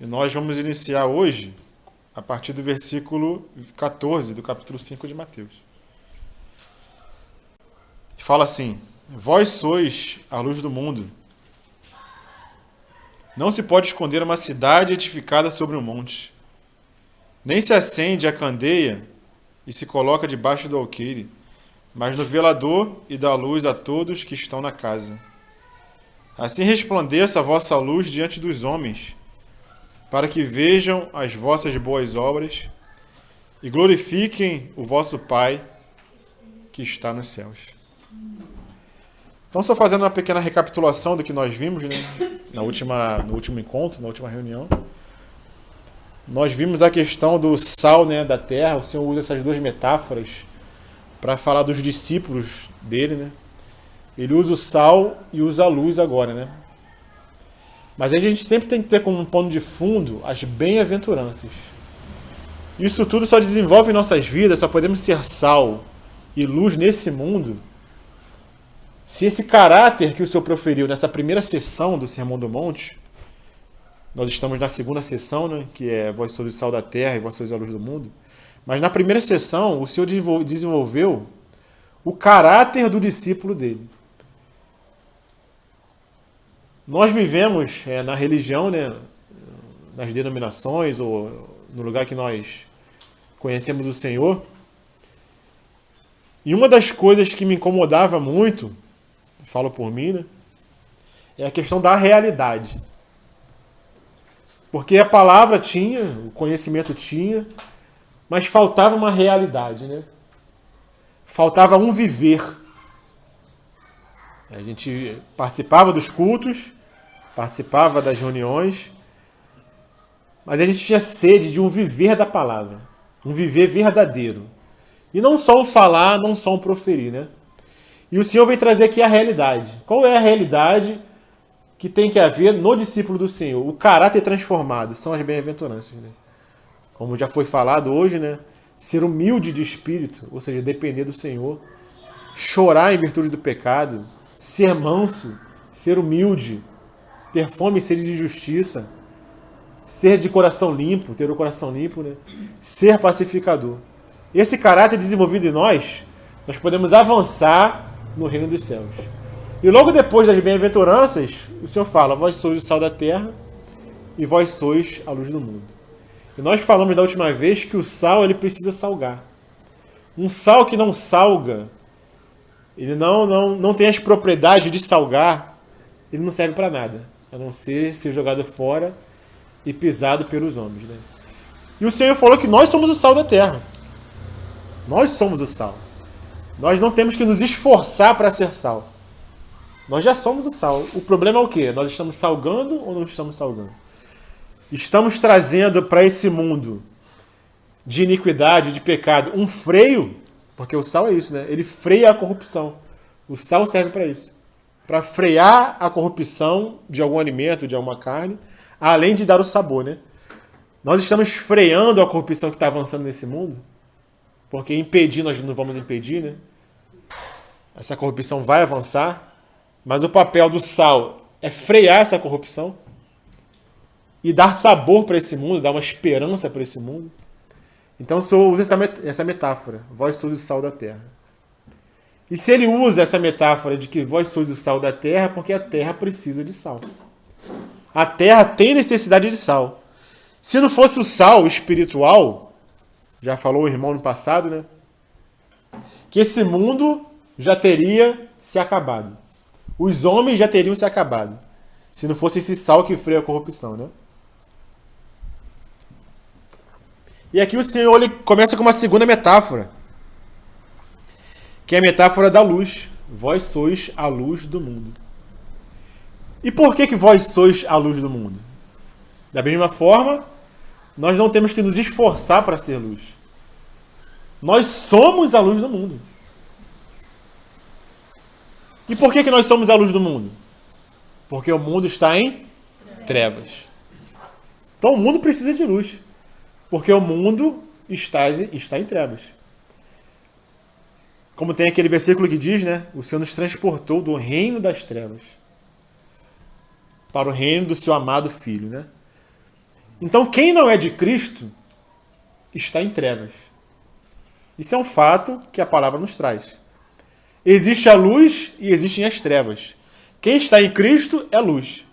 E nós vamos iniciar hoje a partir do versículo 14 do capítulo 5 de Mateus. Que fala assim: Vós sois a luz do mundo. Não se pode esconder uma cidade edificada sobre um monte. Nem se acende a candeia e se coloca debaixo do alqueire, mas no velador e dá luz a todos que estão na casa. Assim resplandeça a vossa luz diante dos homens, para que vejam as vossas boas obras e glorifiquem o vosso Pai que está nos céus. Então, só fazendo uma pequena recapitulação do que nós vimos, né, no último encontro, na última reunião. Nós vimos a questão do sal, né, da terra. O Senhor usa essas duas metáforas para falar dos discípulos dele, né? Ele usa o sal e usa a luz agora, né? Mas a gente sempre tem que ter como um pano de fundo as bem-aventuranças. Isso tudo só desenvolve em nossas vidas, só podemos ser sal e luz nesse mundo se esse caráter que o Senhor proferiu nessa primeira sessão do Sermão do Monte, nós estamos na segunda sessão, né, que é vós sois o sal da terra e vós sois a luz do mundo, mas na primeira sessão o Senhor desenvolveu o caráter do discípulo dele. Nós vivemos na religião, né, nas denominações ou no lugar que nós conhecemos o Senhor. E uma das coisas que me incomodava muito, falo por mim, né, é a questão da realidade. Porque a palavra tinha, o conhecimento tinha, mas faltava uma realidade, né? Faltava um viver. A gente participava dos cultos, participava das reuniões, mas a gente tinha sede de um viver da palavra, um viver verdadeiro. E não só um falar, não só um proferir, né? E o Senhor vem trazer aqui a realidade. Qual é a realidade que tem que haver no discípulo do Senhor? O caráter transformado, são as bem-aventuranças, né? Como já foi falado hoje, né? Ser humilde de espírito, ou seja, depender do Senhor, chorar em virtude do pecado, ser manso, ser humilde, ter fome e sede de justiça, ser de coração limpo, ter o coração limpo, né? Ser pacificador. Esse caráter desenvolvido em nós podemos avançar no reino dos céus. E logo depois das bem-aventuranças, o Senhor fala: vós sois o sal da terra e vós sois a luz do mundo. E nós falamos da última vez que o sal ele precisa salgar. Um sal que não salga, ele não tem as propriedades de salgar, ele não serve para nada, a não ser jogado fora e pisado pelos homens, né? E o Senhor falou que nós somos o sal da terra. Nós somos o sal. Nós não temos que nos esforçar para ser sal. Nós já somos o sal. O problema é o quê? Nós estamos salgando ou não estamos salgando? Estamos trazendo para esse mundo de iniquidade, de pecado, um freio, porque o sal é isso, né? Ele freia a corrupção. O sal serve para isso. Para frear a corrupção de algum alimento, de alguma carne, além de dar o sabor, né? Nós estamos freando a corrupção que está avançando nesse mundo, porque impedir, nós não vamos impedir, né? Essa corrupção vai avançar, mas o papel do sal é frear essa corrupção e dar sabor para esse mundo, dar uma esperança para esse mundo. Então o Senhor usa essa metáfora: vós sois o sal da terra. E se ele usa essa metáfora de que vós sois o sal da terra, porque a terra precisa de sal. A terra tem necessidade de sal. Se não fosse o sal espiritual, já falou o irmão no passado, né? Que esse mundo já teria se acabado. Os homens já teriam se acabado. Se não fosse esse sal que freia a corrupção, né? E aqui o Senhor ele começa com uma segunda metáfora, que é a metáfora da luz. Vós sois a luz do mundo. E por que vós sois a luz do mundo? Da mesma forma, nós não temos que nos esforçar para ser luz. Nós somos a luz do mundo. E por que nós somos a luz do mundo? Porque o mundo está em trevas. Então o mundo precisa de luz. Porque o mundo está em trevas. Como tem aquele versículo que diz, né? O Senhor nos transportou do reino das trevas para o reino do seu amado Filho, né? Então, quem não é de Cristo está em trevas. Isso é um fato que a palavra nos traz. Existe a luz e existem as trevas. Quem está em Cristo é luz.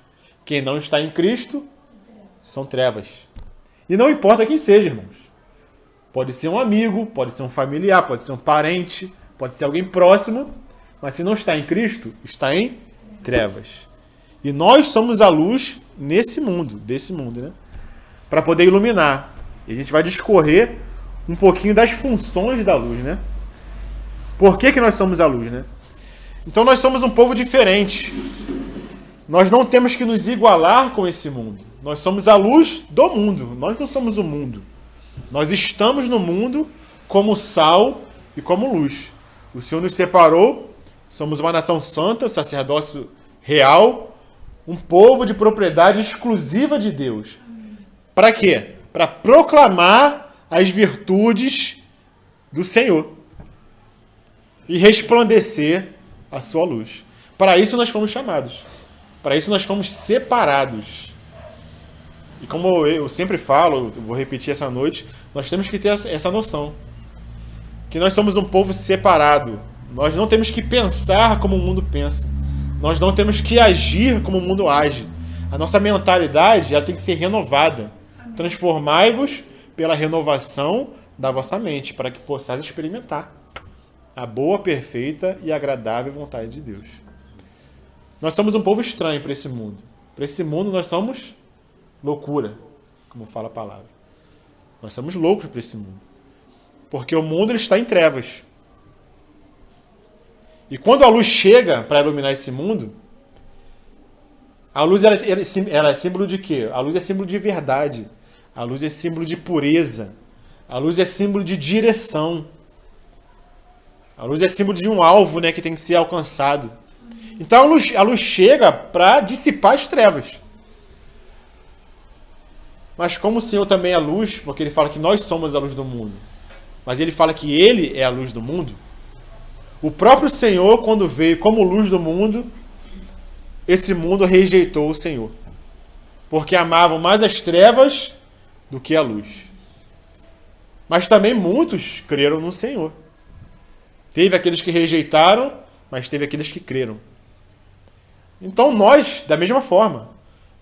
Quem não está em Cristo são trevas. E não importa quem seja, irmãos. Pode ser um amigo, pode ser um familiar, pode ser um parente, pode ser alguém próximo, mas se não está em Cristo, está em trevas. E nós somos a luz desse mundo, né? Para poder iluminar. E a gente vai discorrer um pouquinho das funções da luz, né? Por que nós somos a luz, né? Então nós somos um povo diferente. Nós não temos que nos igualar com esse mundo. Nós somos a luz do mundo. Nós não somos o mundo. Nós estamos no mundo como sal e como luz. O Senhor nos separou. Somos uma nação santa, sacerdócio real, um povo de propriedade exclusiva de Deus. Para quê? Para proclamar as virtudes do Senhor e resplandecer a sua luz. Para isso nós fomos chamados. Para isso nós fomos separados. E como eu sempre falo, vou repetir essa noite, nós temos que ter essa noção. Que nós somos um povo separado. Nós não temos que pensar como o mundo pensa. Nós não temos que agir como o mundo age. A nossa mentalidade ela tem que ser renovada. Transformai-vos pela renovação da vossa mente, para que possais experimentar a boa, perfeita e agradável vontade de Deus. Nós somos um povo estranho para esse mundo. Para esse mundo nós somos loucura, como fala a palavra. Nós somos loucos para esse mundo. Porque o mundo ele está em trevas. E quando a luz chega para iluminar esse mundo, a luz ela é símbolo de quê? A luz é símbolo de verdade. A luz é símbolo de pureza. A luz é símbolo de direção. A luz é símbolo de um alvo, né, que tem que ser alcançado. Então a luz chega para dissipar as trevas. Mas como o Senhor também é a luz, porque ele fala que nós somos a luz do mundo, mas ele fala que ele é a luz do mundo, o próprio Senhor, quando veio como luz do mundo, esse mundo rejeitou o Senhor. Porque amavam mais as trevas do que a luz. Mas também muitos creram no Senhor. Teve aqueles que rejeitaram, mas teve aqueles que creram. Então nós, da mesma forma,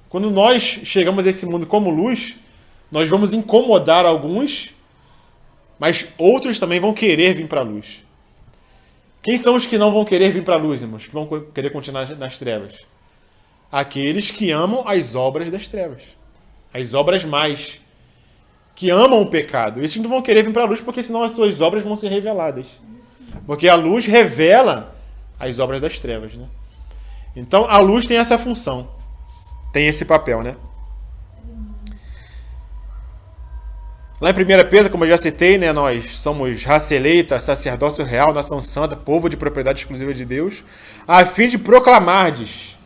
quando nós chegamos a esse mundo como luz, nós vamos incomodar alguns, mas outros também vão querer vir para a luz. Quem são os que não vão querer vir para a luz, irmãos? Que vão querer continuar nas trevas? Aqueles que amam as obras das trevas. As obras mais. Que amam o pecado. Esses não vão querer vir para a luz porque senão as suas obras vão ser reveladas. Porque a luz revela as obras das trevas, né? Então a luz tem essa função. Tem esse papel, né? Lá em 1 Pedro, como eu já citei, né, nós somos raça eleita, sacerdócio real, nação santa, povo de propriedade exclusiva de Deus, a fim de proclamardes.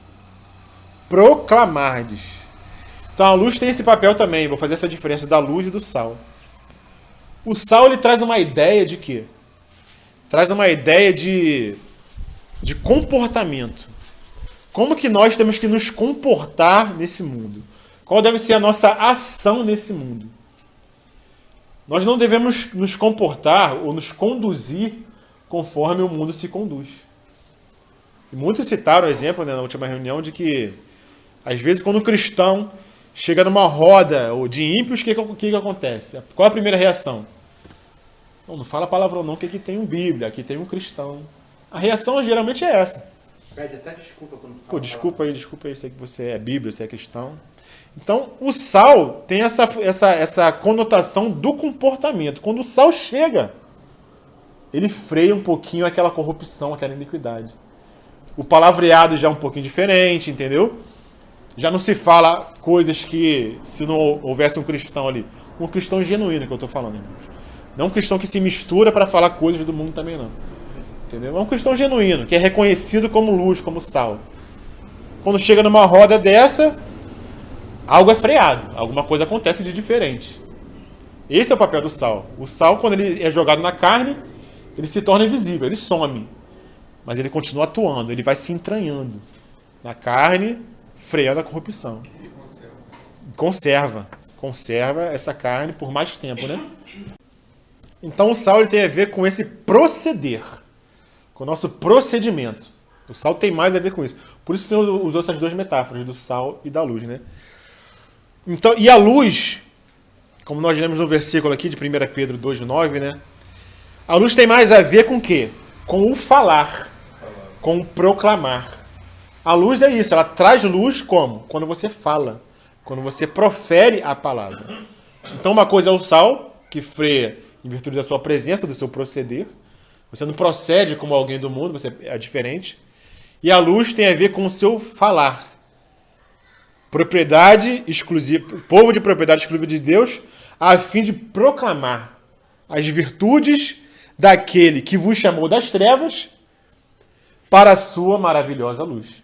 Então a luz tem esse papel também. Vou fazer essa diferença da luz e do sal. O sal ele traz uma ideia de quê? Traz uma ideia de comportamento. Como que nós temos que nos comportar nesse mundo? Qual deve ser a nossa ação nesse mundo? Nós não devemos nos comportar ou nos conduzir conforme o mundo se conduz. E muitos citaram o exemplo, né, na última reunião de que, às vezes, quando um cristão chega numa roda de ímpios, o que acontece? Qual é a primeira reação? Não fala palavrão não, que aqui tem um Bíblia, aqui tem um cristão. A reação geralmente é essa. Pede até desculpa quando fala. Pô, desculpa aí, sei que você é Bíblia, você é cristão. Então, o sal tem essa conotação do comportamento. Quando o sal chega, ele freia um pouquinho aquela corrupção, aquela iniquidade. O palavreado já é um pouquinho diferente, entendeu? Já não se fala coisas que, se não houvesse um cristão ali, um cristão genuíno que eu estou falando, irmãos. Não um cristão que se mistura para falar coisas do mundo também não. Entendeu? É um cristão genuíno, que é reconhecido como luz, como sal. Quando chega numa roda dessa, algo é freado, alguma coisa acontece de diferente. Esse é o papel do sal. O sal, quando ele é jogado na carne, ele se torna invisível, ele some. Mas ele continua atuando, ele vai se entranhando na carne, freando a corrupção. Conserva conserva essa carne por mais tempo, né? Então o sal ele tem a ver com esse proceder, com o nosso procedimento. O sal tem mais a ver com isso. Por isso o Senhor usou essas duas metáforas, do sal e da luz, né? Então, e a luz, como nós lemos no versículo aqui de 1 Pedro 2,9, né? A luz tem mais a ver com o quê? Com o falar, com o proclamar. A luz é isso, ela traz luz como? Quando você fala, quando você profere a palavra. Então uma coisa é o sal, que freia em virtude da sua presença, do seu proceder. Você não procede como alguém do mundo, você é diferente. E a luz tem a ver com o seu falar. Propriedade exclusiva, povo de propriedade exclusiva de Deus, a fim de proclamar as virtudes daquele que vos chamou das trevas para a sua maravilhosa luz.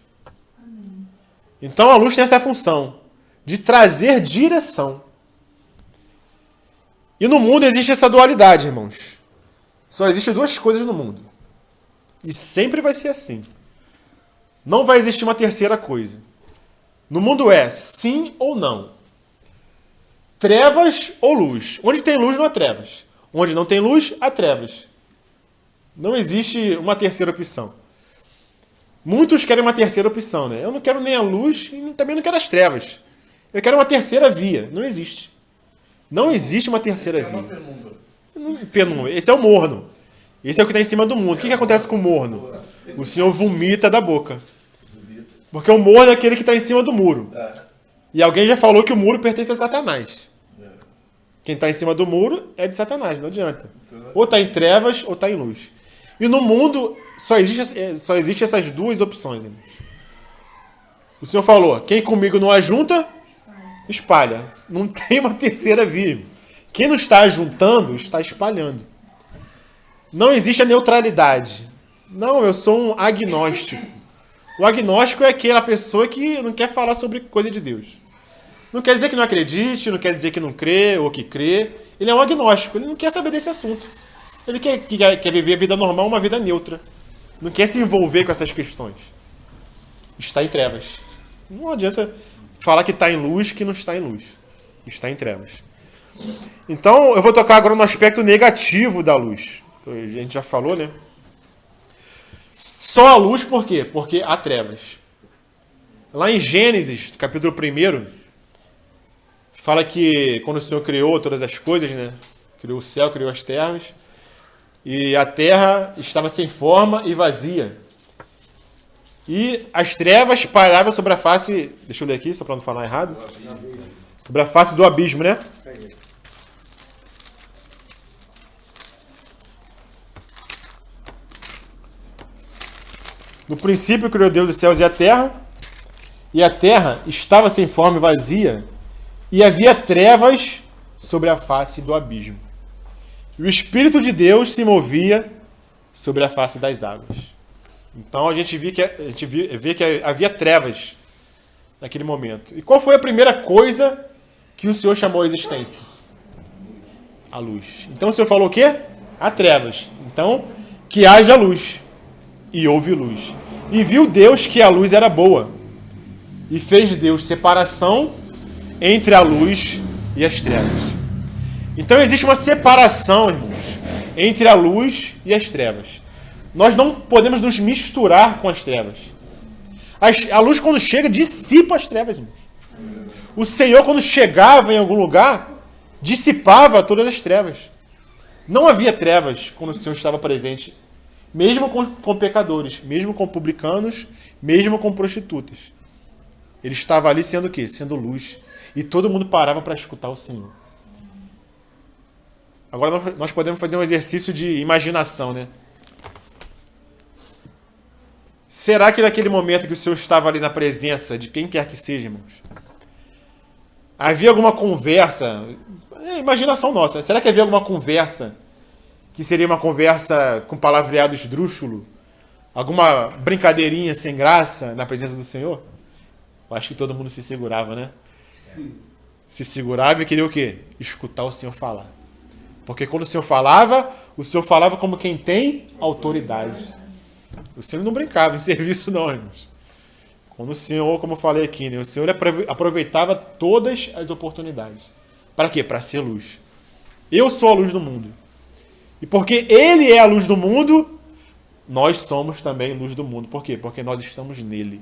Então a luz tem essa função de trazer direção. E no mundo existe essa dualidade, irmãos. Só existem duas coisas no mundo. E sempre vai ser assim. Não vai existir uma terceira coisa. No mundo é sim ou não. Trevas ou luz. Onde tem luz não há trevas. Onde não tem luz, há trevas. Não existe uma terceira opção. Muitos querem uma terceira opção, né? Eu não quero nem a luz e também não quero as trevas. Eu quero uma terceira via. Não existe. Não existe uma terceira via. Penumbra. Esse é o morno. Esse é o que está em cima do mundo. O que acontece com o morno? O Senhor vomita da boca. Porque o morno é aquele que está em cima do muro. E alguém já falou que o muro pertence a Satanás. Quem está em cima do muro é de Satanás, não adianta. Ou está em trevas ou está em luz. E no mundo só existe essas duas opções, irmãos. O Senhor falou, quem comigo não ajunta, espalha. Não tem uma terceira via. Quem não está ajuntando, está espalhando. Não existe a neutralidade. Não, eu sou um agnóstico. O agnóstico é aquela pessoa que não quer falar sobre coisa de Deus. Não quer dizer que não acredite, não quer dizer que não crê ou que crê. Ele é um agnóstico, ele não quer saber desse assunto. Ele quer viver a vida normal, uma vida neutra. Não quer se envolver com essas questões. Está em trevas. Não adianta falar que está em luz, que não está em luz. Está em trevas. Então, eu vou tocar agora no aspecto negativo da luz. A gente já falou, né? Só a luz, por quê? Porque há trevas. Lá em Gênesis, capítulo 1, fala que quando o Senhor criou todas as coisas, né? Criou o céu, criou as terras, e a terra estava sem forma e vazia. E as trevas pairavam sobre a face... Deixa eu ler aqui, só para não falar errado. Sobre a face do abismo, né? No princípio criou Deus os céus e a terra estava sem forma e vazia, e havia trevas sobre a face do abismo. E o Espírito de Deus se movia sobre a face das águas. Então a gente vê que havia trevas naquele momento. E qual foi a primeira coisa que o Senhor chamou à existência? A luz. Então o Senhor falou o quê? Há trevas. Então, que haja luz. E houve luz. E viu Deus que a luz era boa. E fez Deus separação entre a luz e as trevas. Então existe uma separação, irmãos, entre a luz e as trevas. Nós não podemos nos misturar com as trevas. A luz, quando chega, dissipa as trevas, irmãos. O Senhor, quando chegava em algum lugar, dissipava todas as trevas. Não havia trevas quando o Senhor estava presente, mesmo com pecadores, mesmo com publicanos, mesmo com prostitutas. Ele estava ali sendo o quê? Sendo luz. E todo mundo parava para escutar o Senhor. Agora nós podemos fazer um exercício de imaginação, né? Será que naquele momento que o Senhor estava ali na presença de quem quer que seja, irmãos, havia alguma conversa? Imaginação nossa. Né? Será que havia alguma conversa que seria uma conversa com palavreado esdrúxulo? Alguma brincadeirinha sem graça na presença do Senhor? Eu acho que todo mundo se segurava, né? Se segurava e queria o quê? Escutar o Senhor falar. Porque quando o Senhor falava como quem tem autoridade. O Senhor não brincava em serviço, não, irmãos. Quando o Senhor, como eu falei aqui, né? O Senhor aproveitava todas as oportunidades. Para quê? Para ser luz. Eu sou a luz do mundo. E porque ele é a luz do mundo, nós somos também luz do mundo. Por quê? Porque nós estamos nele.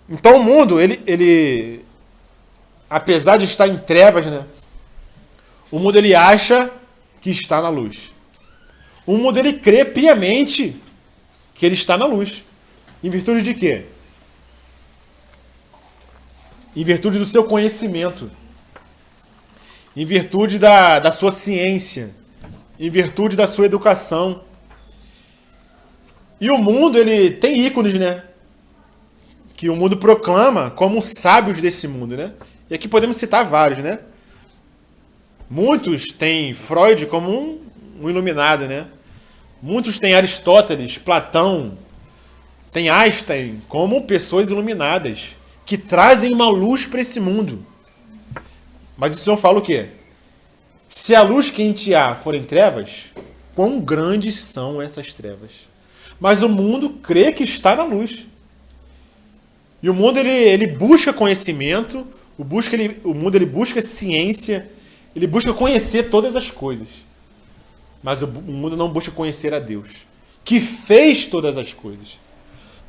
Então o mundo, ele apesar de estar em trevas, né? O mundo ele acha que está na luz. O mundo ele crê piamente que ele está na luz. Em virtude de quê? Em virtude do seu conhecimento. Em virtude da sua ciência. Em virtude da sua educação. E o mundo, ele tem ícones, né? Que o mundo proclama como sábios desse mundo, né? E aqui podemos citar vários, né? Muitos têm Freud como um iluminado, né? Muitos têm Aristóteles, Platão, tem Einstein como pessoas iluminadas, que trazem uma luz para esse mundo. Mas o Senhor fala o quê? Se a luz que em ti há forem trevas, quão grandes são essas trevas? Mas o mundo crê que está na luz. E o mundo ele busca conhecimento, o mundo ele busca ciência, ele busca conhecer todas as coisas. Mas o mundo não busca conhecer a Deus, que fez todas as coisas.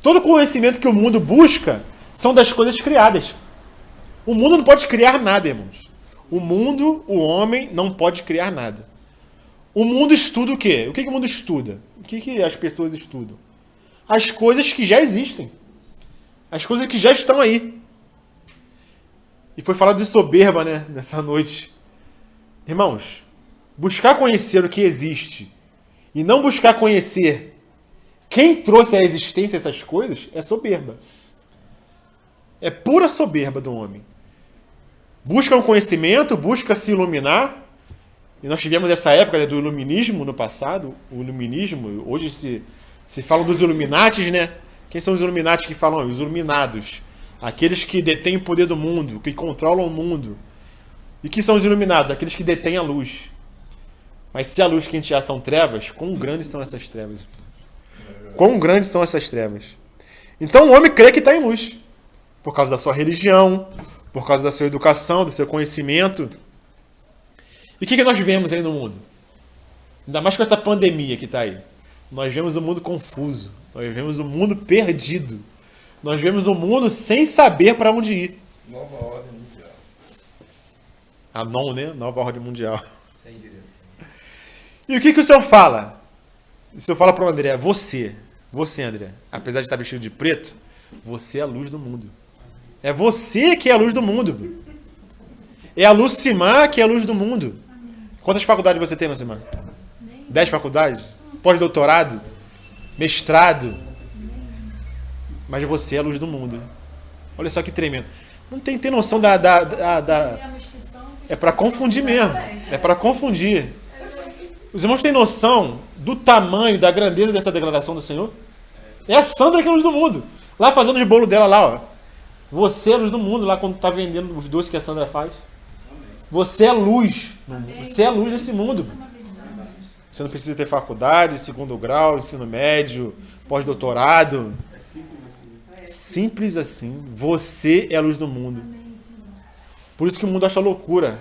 Todo conhecimento que o mundo busca são das coisas criadas. O mundo não pode criar nada, irmãos. O homem, não pode criar nada. O mundo estuda o quê? O que o mundo estuda? O que as pessoas estudam? As coisas que já existem. As coisas que já estão aí. E foi falado de soberba, né, nessa noite. Irmãos, buscar conhecer o que existe e não buscar conhecer quem trouxe à existência essas coisas é soberba. É pura soberba do homem. Busca um conhecimento, busca se iluminar. E nós tivemos essa época, né, do iluminismo no passado. O iluminismo, hoje se fala dos Illuminatis, né? Quem são os Illuminatis que falam? Os iluminados. Aqueles que detêm o poder do mundo, que controlam o mundo. E que são os iluminados? Aqueles que detêm a luz. Mas se a luz que a gente já são trevas, quão grandes são essas trevas? Quão grandes são essas trevas? Então o homem crê que está em luz. Por causa da sua religião, por causa da sua educação, do seu conhecimento. E o que nós vemos aí no mundo? Ainda mais com essa pandemia que está aí. Nós vemos o mundo confuso. Nós vemos o mundo perdido. Nós vemos o mundo sem saber para onde ir. Nova ordem mundial. A NOM, né? Nova ordem mundial. Sem direção. E o que o Senhor fala? O Senhor fala para o André, você André, apesar de estar vestido de preto, você é a luz do mundo. É você que é a luz do mundo. É a Lucimar que é a luz do mundo. Quantas faculdades você tem, Lucimar? 10 faculdades? Pós-doutorado? Mestrado? Mas você é a luz do mundo. Olha só que tremendo. Não tem noção da... É para confundir mesmo. É para confundir. Os irmãos têm noção do tamanho, da grandeza dessa declaração do Senhor? É a Sandra que é a luz do mundo. Lá fazendo os bolos dela lá, ó. Você é a luz do mundo, lá quando está vendendo os doces que a Sandra faz. Você é luz. Você é luz desse mundo. Você não precisa ter faculdade, segundo grau, ensino médio, pós-doutorado. É simples assim. Simples assim. Você é a luz do mundo. Por isso que o mundo acha loucura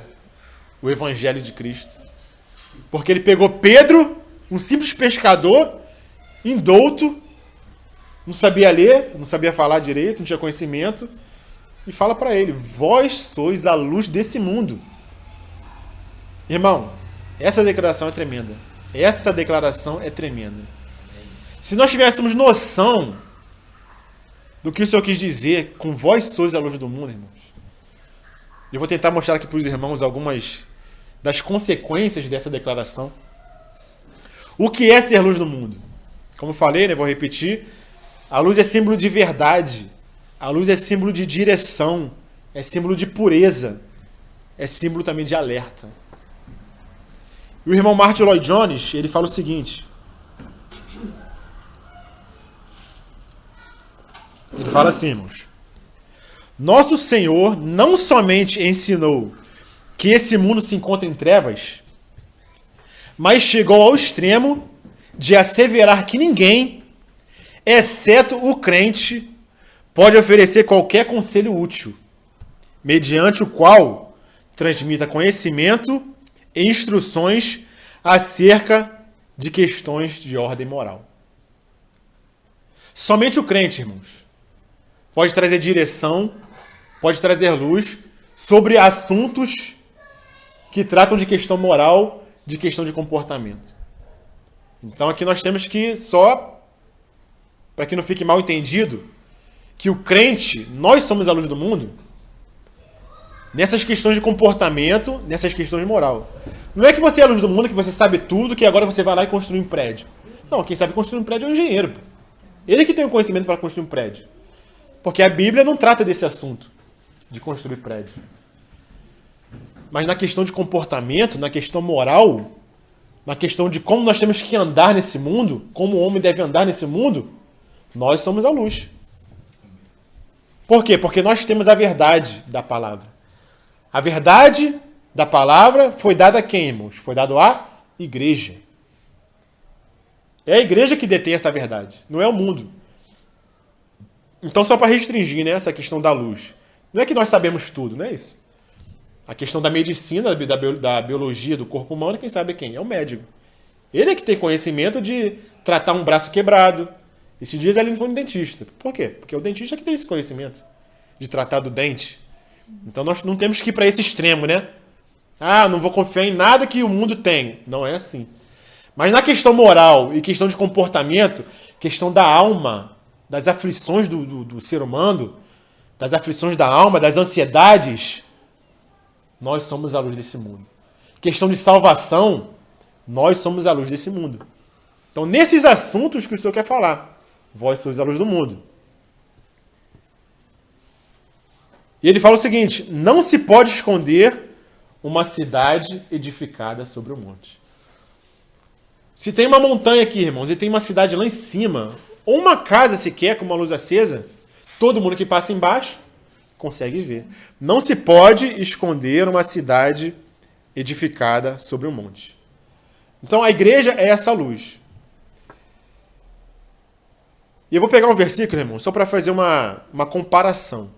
o evangelho de Cristo. Porque ele pegou Pedro, um simples pescador, indouto, não sabia ler, não sabia falar direito, não tinha conhecimento, e fala para ele, vós sois a luz desse mundo. Irmão, essa declaração é tremenda. Essa declaração é tremenda. Se nós tivéssemos noção do que o Senhor quis dizer com vós sois a luz do mundo, irmãos, eu vou tentar mostrar aqui para os irmãos algumas das consequências dessa declaração. O que é ser luz do mundo? Como eu falei, né, vou repetir, a luz é símbolo de verdade, a luz é símbolo de direção, é símbolo de pureza, é símbolo também de alerta. E o irmão Martin Lloyd Jones, ele fala o seguinte, ele fala assim, irmãos, nosso Senhor não somente ensinou que esse mundo se encontra em trevas, mas chegou ao extremo de asseverar que ninguém, exceto o crente, pode oferecer qualquer conselho útil. mediante o qual transmita conhecimento e instruções acerca de questões de ordem moral. Somente o crente, irmãos, pode trazer direção, pode trazer luz sobre assuntos que tratam de questão moral, de questão de comportamento. Então aqui nós temos que, só para que não fique mal entendido, que o crente, nós somos a luz do mundo, nessas questões de comportamento, nessas questões de moral. Não é que você é a luz do mundo, que você sabe tudo, que agora você vai lá e construir um prédio. Não, quem sabe construir um prédio é o engenheiro. Ele que tem o conhecimento para construir um prédio. Porque a Bíblia não trata desse assunto, de construir prédio. Mas na questão de comportamento, na questão moral, na questão de como nós temos que andar nesse mundo, como o homem deve andar nesse mundo, nós somos a luz. Por quê? Porque nós temos a verdade da palavra. A verdade da palavra foi dada a quem, irmãos? Foi dada à igreja. É a igreja que detém essa verdade, não é o mundo. Então, só para restringir, né, essa questão da luz. Não é que nós sabemos tudo, não é isso. A questão da medicina, da biologia do corpo humano, quem sabe é quem? É o médico. Ele é que tem conhecimento de tratar um braço quebrado. Esses dias ele foi no dentista. Por quê? Porque é o dentista que tem esse conhecimento de tratar do dente. Então nós não temos que ir para esse extremo, né? Ah, não vou confiar em nada que o mundo tem. Não é assim. Mas na questão moral e questão de comportamento, questão da alma, das aflições do ser humano, das aflições da alma, das ansiedades, nós somos a luz desse mundo. Questão de salvação, nós somos a luz desse mundo. Então, nesses assuntos que o Senhor quer falar, vós sois a luz do mundo. E ele fala o seguinte: não se pode esconder uma cidade edificada sobre o monte. Se tem uma montanha aqui, irmãos, e tem uma cidade lá em cima, ou uma casa sequer com uma luz acesa, todo mundo que passa embaixo consegue ver. Não se pode esconder uma cidade edificada sobre um monte. Então a igreja é essa luz. E eu vou pegar um versículo, irmão, só para fazer uma comparação.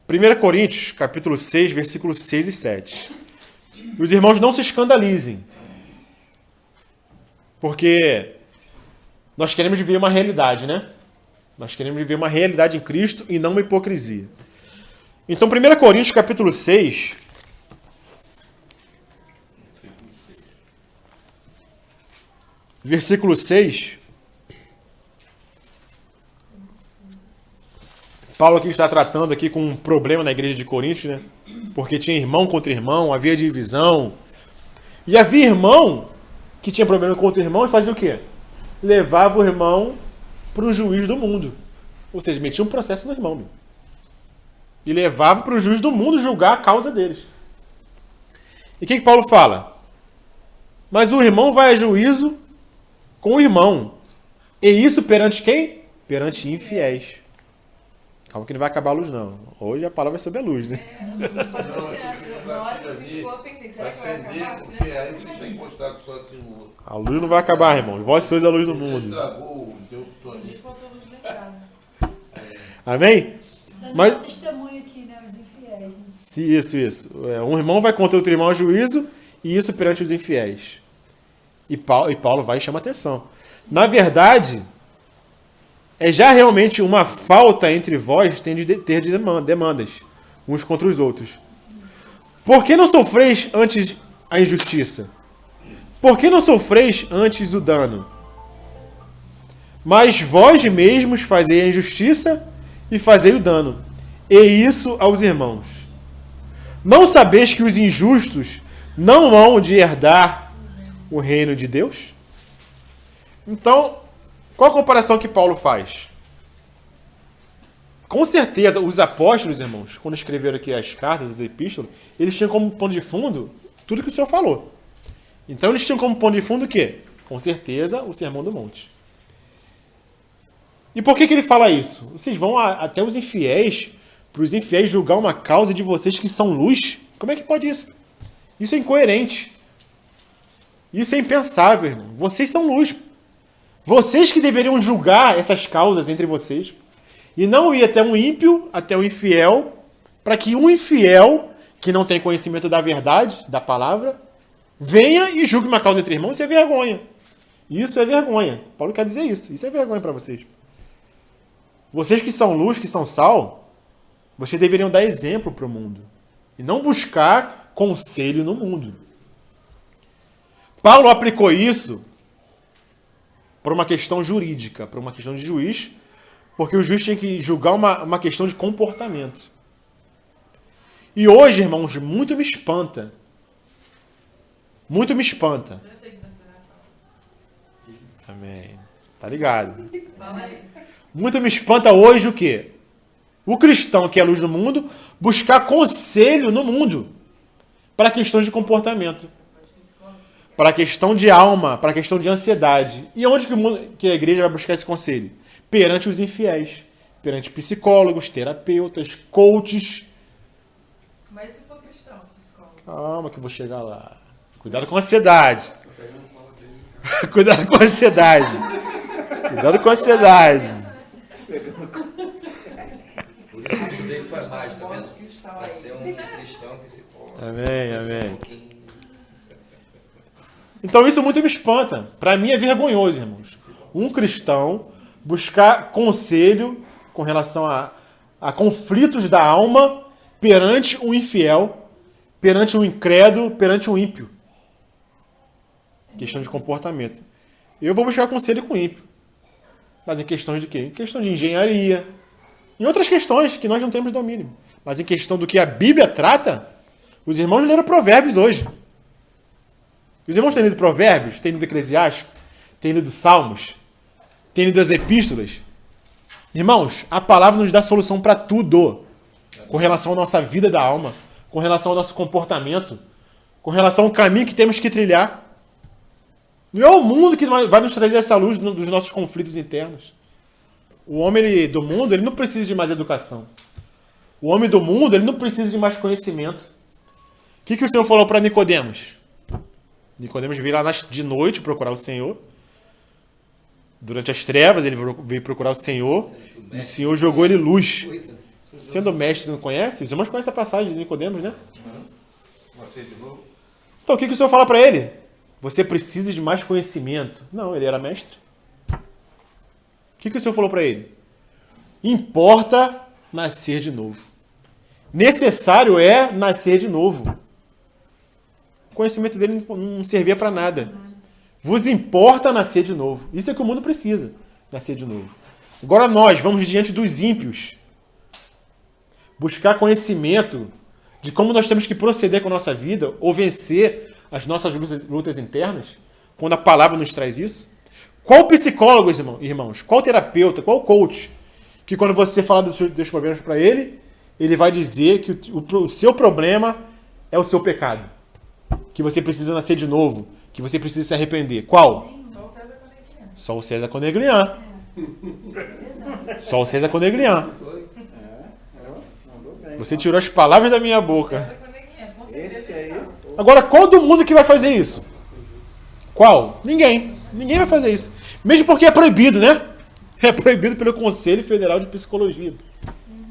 1 Coríntios, capítulo 6, versículos 6 e 7. Os irmãos não se escandalizem, porque nós queremos viver uma realidade, né? Nós queremos viver uma realidade em Cristo e não uma hipocrisia. Então, 1 Coríntios, capítulo 6, versículo 6, Paulo aqui está tratando aqui com um problema na igreja de Coríntios, né? Porque tinha irmão contra irmão, havia divisão. E havia irmão que tinha problema contra o irmão e fazia o quê? Levava o irmão para o juiz do mundo. Ou seja, metia um processo no irmão. Meu. E levava para o juiz do mundo julgar a causa deles. E o que Paulo fala? Mas o irmão vai a juízo com o irmão. E isso perante quem? Perante infiéis. Calma que não vai acabar a luz, não. Hoje a palavra é sobre a luz, né? Na hora que piscou, eu pensei, será que vai acabar? Porque aí você tem encostado só assim no outro. A luz não vai acabar, irmão. Vós sois a luz do mundo. Estragou, deu tudo. Faltou luz na casa. Amém? Dando Mas testemunho aqui, né? Os infiéis. Né? Isso. Um irmão vai contra outro irmão a juízo, e isso perante os infiéis. E Paulo vai e chama atenção. Na verdade, é já realmente uma falta entre vós ter demandas uns contra os outros. Por que não sofreis antes a injustiça? Por que não sofreis antes o dano? Mas vós mesmos fazei a injustiça e fazei o dano, e isso aos irmãos. Não sabeis que os injustos não hão de herdar o reino de Deus? Então, qual a comparação que Paulo faz? Com certeza, os apóstolos, irmãos, quando escreveram aqui as cartas, as epístolas, eles tinham como pano de fundo tudo que o Senhor falou. Então, eles tinham como pano de fundo o quê? Com certeza, o Sermão do Monte. E por que ele fala isso? Vocês vão até os infiéis, para os infiéis julgar uma causa de vocês que são luz? Como é que pode isso? Isso é incoerente. Isso é impensável, irmão. Vocês são luz. Vocês que deveriam julgar essas causas entre vocês. E não ir até um ímpio, até um infiel, para que um infiel, que não tem conhecimento da verdade, da palavra, venha e julgue uma causa entre irmãos. Isso é vergonha. Isso é vergonha. Paulo quer dizer isso. Isso é vergonha para vocês. Vocês que são luz, que são sal, vocês deveriam dar exemplo para o mundo. E não buscar conselho no mundo. Paulo aplicou isso para uma questão jurídica, para uma questão de juiz, porque o juiz tinha que julgar uma questão de comportamento. E hoje, irmãos, muito me espanta. Muito me espanta. Eu sei que você vai falar. Amém. Tá ligado? Fala aí. Muito me espanta hoje o quê? O cristão, que é a luz do mundo, buscar conselho no mundo para questões de comportamento, para a questão de alma, para a questão de ansiedade. E onde que a igreja vai buscar esse conselho? Perante os infiéis, perante psicólogos, terapeutas, coaches. Mas se for cristão, psicólogo? Calma que eu vou chegar lá. Cuidado com a ansiedade. Cuidado com a ansiedade. Cuidado com a ansiedade. Por isso que eu estudei farmácia, tá vendo? Vai ser um cristão psicólogo. Amém, amém. Então isso muito me espanta. Para mim é vergonhoso, irmãos. Um cristão buscar conselho com relação a conflitos da alma perante um infiel, perante um incrédulo, perante um ímpio. Questão de comportamento. Eu vou buscar conselho com o ímpio. Mas em questões de quê? Em questão de engenharia. Em outras questões que nós não temos domínio. Mas em questão do que a Bíblia trata, os irmãos leram Provérbios hoje. Os irmãos têm lido Provérbios, têm lido Eclesiástico, têm lido Salmos, têm lido as Epístolas. Irmãos, a palavra nos dá solução para tudo. Com relação à nossa vida da alma, com relação ao nosso comportamento, com relação ao caminho que temos que trilhar. Não é o mundo que vai nos trazer essa luz dos nossos conflitos internos. O homem do mundo, ele não precisa de mais educação. O homem do mundo, ele não precisa de mais conhecimento. O que o Senhor falou para Nicodemos? Nicodemos veio lá de noite procurar o Senhor. Durante as trevas, ele veio procurar o Senhor. E o Senhor jogou ele luz. Sendo mestre, não conhece? Os irmãos conhecem a passagem de Nicodemos, né? Então, o que o Senhor fala para ele? Você precisa de mais conhecimento. Não, ele era mestre. O que o Senhor falou para ele? Importa nascer de novo. Necessário é nascer de novo. O conhecimento dele não servia para nada. Vos importa nascer de novo. Isso é que o mundo precisa, nascer de novo. Agora nós vamos diante dos ímpios. Buscar conhecimento de como nós temos que proceder com a nossa vida ou vencer as nossas lutas internas, quando a palavra nos traz isso. Qual psicólogo, irmãos? Qual terapeuta? Qual coach? Que quando você fala dos seus problemas para ele, ele vai dizer que o seu problema é o seu pecado. Que você precisa nascer de novo. Que você precisa se arrepender. Qual? Só o César Coneglian. Só o César Coneglian. Você tirou as palavras da minha boca. Esse aí. Agora, qual do mundo que vai fazer isso? Qual? Ninguém. Ninguém vai fazer isso. Mesmo porque é proibido, né? É proibido pelo Conselho Federal de Psicologia.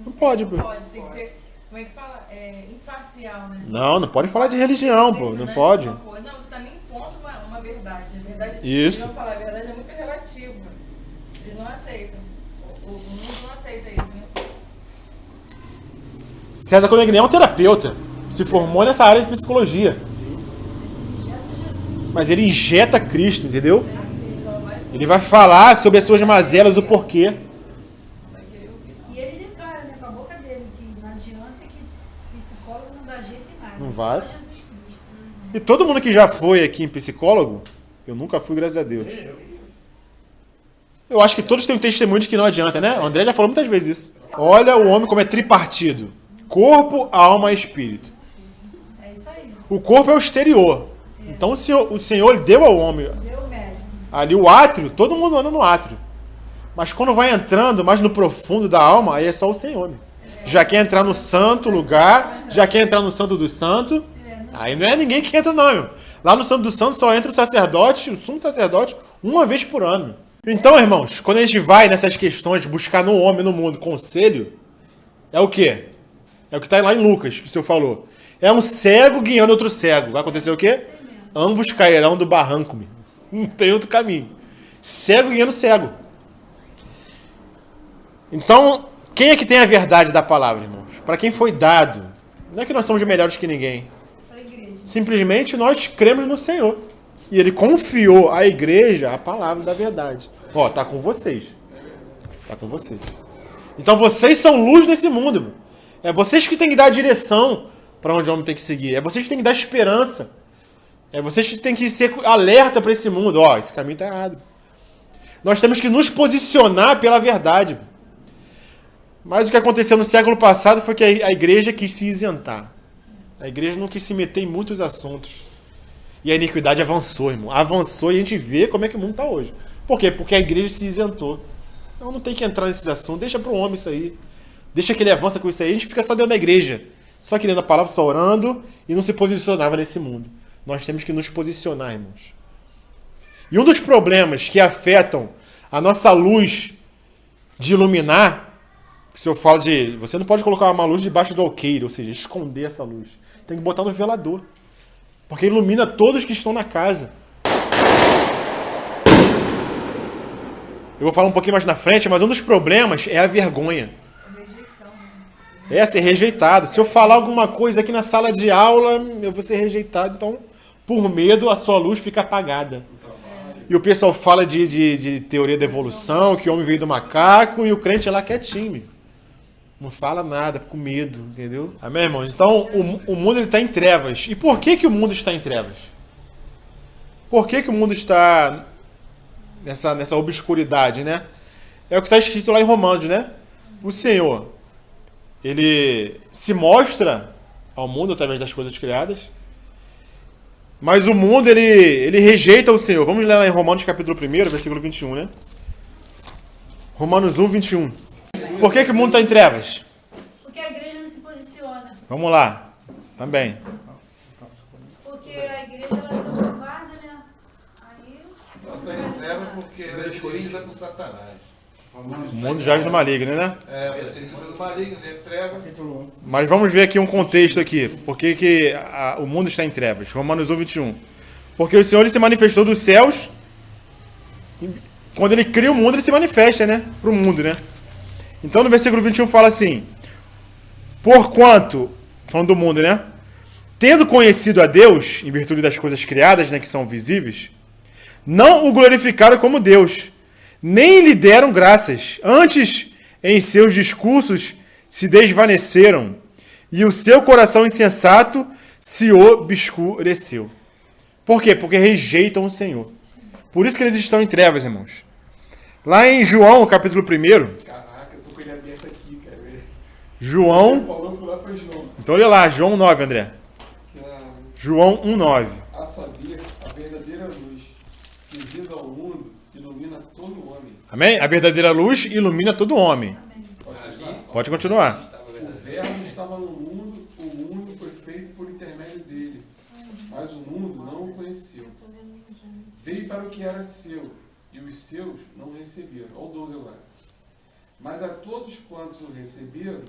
Não pode, pô. Pode, tem que ser, como é que fala? Imparcial, né? Não pode falar de religião, pô. Não pode. Não, você tá me impondo uma verdade. A verdade, Isso. eles vão falar, a verdade é muito relativa. Eles não aceitam. O mundo não aceita isso, né? César Coneglian é um terapeuta. Se formou nessa área de psicologia. Mas ele injeta Cristo, entendeu? Ele vai falar sobre as suas mazelas, o porquê. E ele declara, né, com a boca dele, que não adianta, que psicólogo não dá jeito em nada. Não vai. Só Jesus Cristo. E todo mundo que já foi aqui em psicólogo, eu nunca fui, graças a Deus. Eu acho que todos têm um testemunho de que não adianta, né? O André já falou muitas vezes isso. Olha o homem como é tripartido. Corpo, alma e espírito. É isso aí. O corpo é o exterior. Então o Senhor deu ao homem Deu médico. ali o átrio, todo mundo anda no átrio. Mas quando vai entrando mais no profundo da alma, aí é só o Senhor. Né? Já quer entrar no santo lugar, já quer entrar no santo do santo. Aí não é ninguém que entra não, meu. Lá no santo do santo só entra o sacerdote, o sumo sacerdote, uma vez por ano. Então, irmãos, quando a gente vai nessas questões de buscar no homem, no mundo, conselho, é o quê? É o que está lá em Lucas, que o senhor falou. É um cego guiando outro cego. Vai acontecer o quê? Ambos cairão do barranco. Não tem outro caminho. Cego guiando cego. Então, quem é que tem a verdade da palavra, irmãos? Para quem foi dado. Não é que nós somos melhores que ninguém. Simplesmente nós cremos no Senhor. E Ele confiou à igreja a palavra da verdade. Ó, tá com vocês. Tá com vocês. Então vocês são luz nesse mundo. Irmão. É vocês que têm que dar a direção para onde o homem tem que seguir. É vocês que têm que dar esperança. É vocês que têm que ser alerta para esse mundo. Ó, esse caminho tá errado. Nós temos que nos posicionar pela verdade. Mas o que aconteceu no século passado foi que a igreja quis se isentar. A igreja não quis se meter em muitos assuntos. E a iniquidade avançou, irmão. Avançou e a gente vê como é que o mundo está hoje. Por quê? Porque a igreja se isentou. Então não tem que entrar nesses assuntos. Deixa para o homem isso aí. Deixa que ele avança com isso aí. A gente fica só dentro da igreja. Só querendo a palavra, só orando. E não se posicionava nesse mundo. Nós temos que nos posicionar, irmãos. E um dos problemas que afetam a nossa luz de iluminar, que se eu falo de... Você não pode colocar uma luz debaixo do alqueire, ou seja, esconder essa luz. Tem que botar no velador. Porque ilumina todos que estão na casa. Eu vou falar um pouquinho mais na frente, mas um dos problemas é a vergonha. É ser rejeitado. Se eu falar alguma coisa aqui na sala de aula, eu vou ser rejeitado. Então, por medo, a sua luz fica apagada. E o pessoal fala de teoria da evolução, que o homem veio do macaco e o crente é lá quietinho. Não fala nada, com medo, entendeu? Amém, irmãos? Então, o mundo está em trevas. E por que o mundo está em trevas? Por que o mundo está nessa obscuridade, né? É o que está escrito lá em Romanos, né? O Senhor, Ele se mostra ao mundo através das coisas criadas, mas o mundo, ele rejeita o Senhor. Vamos ler lá em Romanos capítulo 1, versículo 21, né? Romanos 1, 21. Por que o mundo está em trevas? Porque a igreja não se posiciona. Vamos lá. Também. Porque a igreja ela se covarda, né? Aí. Ela está em trevas porque ela é escolhida por Satanás. O mundo jaz no maligno, né? É, ela tem sido do maligno, né? Treva. Mas vamos ver aqui um contexto aqui. Por que o mundo está em trevas? Romanos 1, 21. Porque o Senhor ele se manifestou dos céus. Quando Ele cria o mundo, Ele se manifesta, né? Para o mundo, né? Então no versículo 21 fala assim: porquanto, falando do mundo, né? Tendo conhecido a Deus, em virtude das coisas criadas, né, que são visíveis, não o glorificaram como Deus, nem lhe deram graças. Antes, em seus discursos, se desvaneceram, e o seu coração insensato se obscureceu. Por quê? Porque rejeitam o Senhor. Por isso que eles estão em trevas, irmãos. Lá em João, capítulo 1. Caraca, eu tô com ele aberto aqui, quer ver? João. Ele falou, fui lá pra João. Então olha lá, João 9, André. João 1,9. A saber, a verdadeira luz, que vindo ao mundo, ilumina todo homem. Amém? A verdadeira luz ilumina todo homem. Pode continuar. O verbo estava no mundo, o mundo foi feito por intermédio dele, mas o mundo não o conheceu. Veio para o que era seu, e os seus não receberam. Olha o 12 agora. Mas a todos quantos o receberam,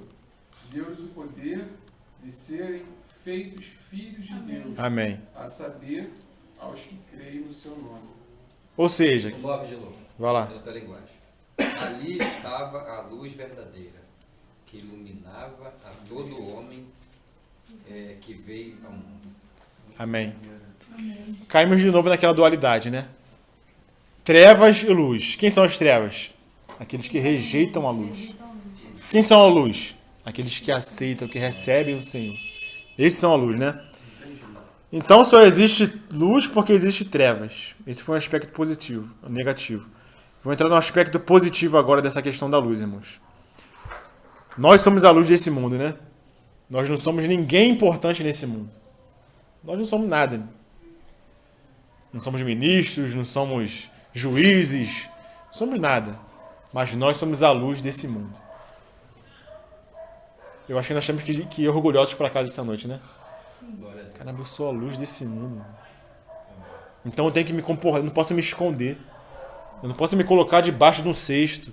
deu-lhes o poder de serem feitos filhos de Deus. Amém. A saber, aos que creem no seu nome. Ou seja, 9 de novo. vai lá. Outra linguagem. Ali estava a luz verdadeira, que iluminava a todo homem que veio ao mundo. Amém. Caímos de novo naquela dualidade, né? Trevas e luz. Quem são as trevas? Aqueles que rejeitam a luz. Quem são a luz? Aqueles que aceitam, que recebem o Senhor. Esses são a luz, né? Então só existe luz porque existe trevas. Esse foi um aspecto positivo, negativo. Vou entrar no aspecto positivo agora dessa questão da luz, irmãos. Nós somos a luz desse mundo, né? Nós não somos ninguém importante nesse mundo. Nós não somos nada. Não somos ministros, não somos juízes, não somos nada. Mas nós somos a luz desse mundo. Eu acho que nós temos que ir orgulhosos para casa essa noite, né? Caramba, eu sou a luz desse mundo. Então eu tenho que me comportar, eu não posso me esconder. Eu não posso me colocar debaixo de um cesto.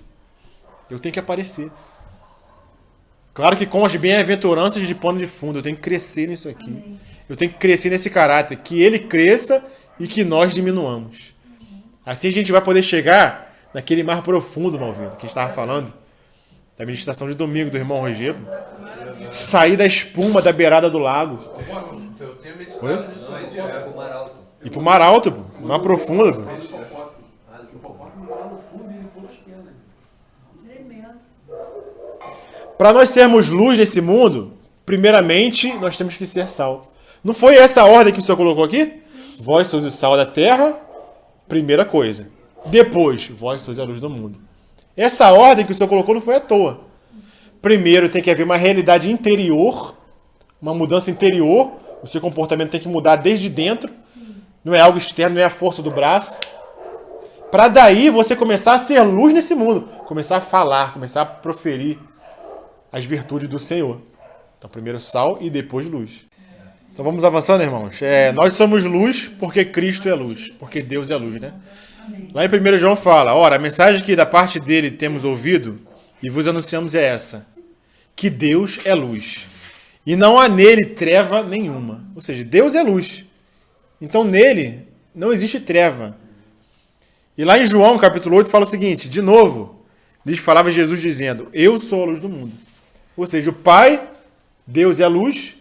Eu tenho que aparecer. Claro que com as bem-aventuranças de pano de fundo, eu tenho que crescer nisso aqui. Amém. Eu tenho que crescer nesse caráter, que ele cresça e que nós diminuamos. Assim a gente vai poder chegar naquele mar profundo, Malvino, que a gente estava falando, da meditação de domingo do irmão Rogério. Sair da espuma da beirada do lago. Eu tenho meditado nisso aí direto. E pro mar alto, pô. Mar profundo. Pô. Para nós sermos luz nesse mundo, primeiramente, nós temos que ser sal. Não foi essa a ordem que o Senhor colocou aqui? Vós sois o sal da terra, primeira coisa. Depois, vós sois a luz do mundo. Essa ordem que o Senhor colocou não foi à toa. Primeiro tem que haver uma realidade interior, uma mudança interior. O seu comportamento tem que mudar desde dentro. Não é algo externo, não é a força do braço. Para daí você começar a ser luz nesse mundo. Começar a falar, começar a proferir as virtudes do Senhor. Então, primeiro sal e depois luz. Então vamos avançando, irmãos. Nós somos luz porque Cristo é luz. Porque Deus é luz, né? Lá em 1 João fala, ora, a mensagem que da parte dele temos ouvido e vos anunciamos é essa, que Deus é luz. E não há nele treva nenhuma. Ou seja, Deus é luz. Então nele não existe treva. E lá em João, capítulo 8, fala o seguinte, de novo, lhes falava Jesus dizendo, eu sou a luz do mundo. Ou seja, o Pai, Deus é a luz,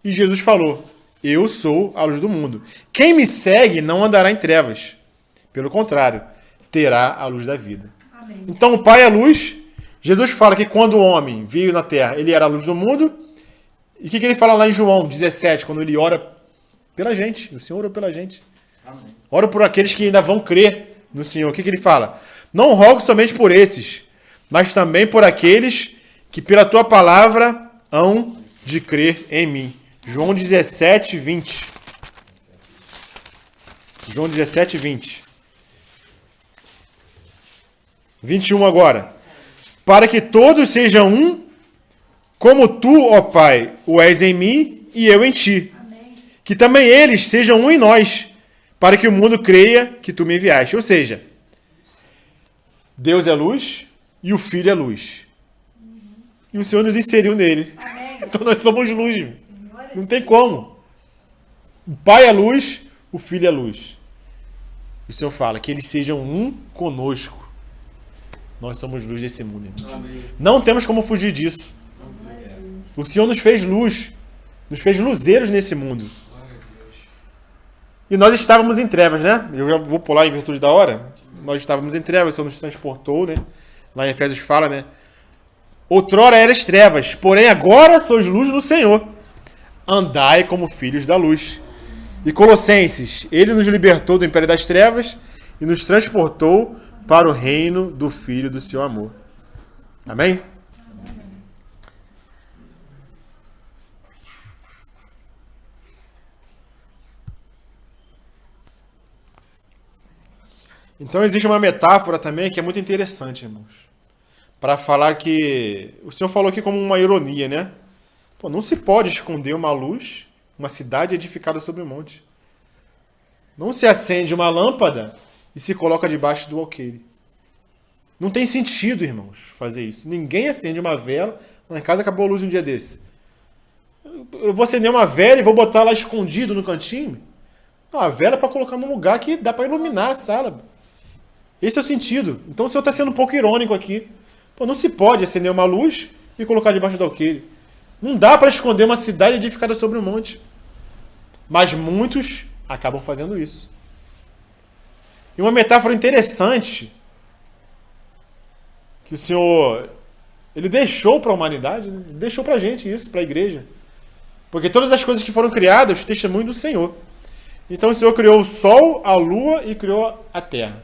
e Jesus falou, eu sou a luz do mundo. Quem me segue não andará em trevas. Pelo contrário, terá a luz da vida. Amém. Então o Pai é luz. Jesus fala que quando o homem veio na terra, ele era a luz do mundo. E o que ele fala lá em João 17, quando ele ora pela gente? O Senhor orou pela gente. Amém. Ora por aqueles que ainda vão crer no Senhor. O que ele fala? Não rogo somente por esses, mas também por aqueles que pela tua palavra hão de crer em mim. João 17, 20. João 17, 20. 21 agora. Para que todos sejam um, como tu, ó Pai, o és em mim e eu em ti. Amém. Que também eles sejam um em nós, para que o mundo creia que tu me enviaste. Ou seja, Deus é luz e o Filho é luz. E o Senhor nos inseriu nele. Amém. Então nós somos luz. Não tem como. O Pai é luz, o Filho é luz. E o Senhor fala que eles sejam um conosco. Nós somos luz desse mundo, irmãos. Amém. Não temos como fugir disso. Amém. O Senhor nos fez luz. Nos fez luzeiros nesse mundo. E nós estávamos em trevas, né? Eu já vou pular em virtude da hora. Nós estávamos em trevas, o Senhor nos transportou, né? Lá em Efésios fala, né? Outrora eras trevas, porém agora sois luz no Senhor. Andai como filhos da luz. E Colossenses, ele nos libertou do império das trevas e nos transportou para o reino do Filho do seu amor. Amém? Então existe uma metáfora também que é muito interessante, irmãos. Para falar que... O Senhor falou aqui como uma ironia, né? Pô, não se pode esconder uma luz, uma cidade edificada sobre um monte. Não se acende uma lâmpada e se coloca debaixo do alqueire. Não tem sentido, irmãos, fazer isso. Ninguém acende uma vela. Lá em casa acabou a luz um dia desse. Eu vou acender uma vela e vou botar lá escondido no cantinho? Não, a vela é para colocar num lugar que dá para iluminar a sala. Esse é o sentido. Então o Senhor está sendo um pouco irônico aqui. Pô, não se pode acender uma luz e colocar debaixo do alqueire. Não dá para esconder uma cidade edificada sobre um monte. Mas muitos acabam fazendo isso. E uma metáfora interessante que o Senhor ele deixou para a humanidade, né? Deixou para a gente isso, para a igreja. Porque todas as coisas que foram criadas, testemunho do Senhor. Então o Senhor criou o sol, a lua e criou a terra.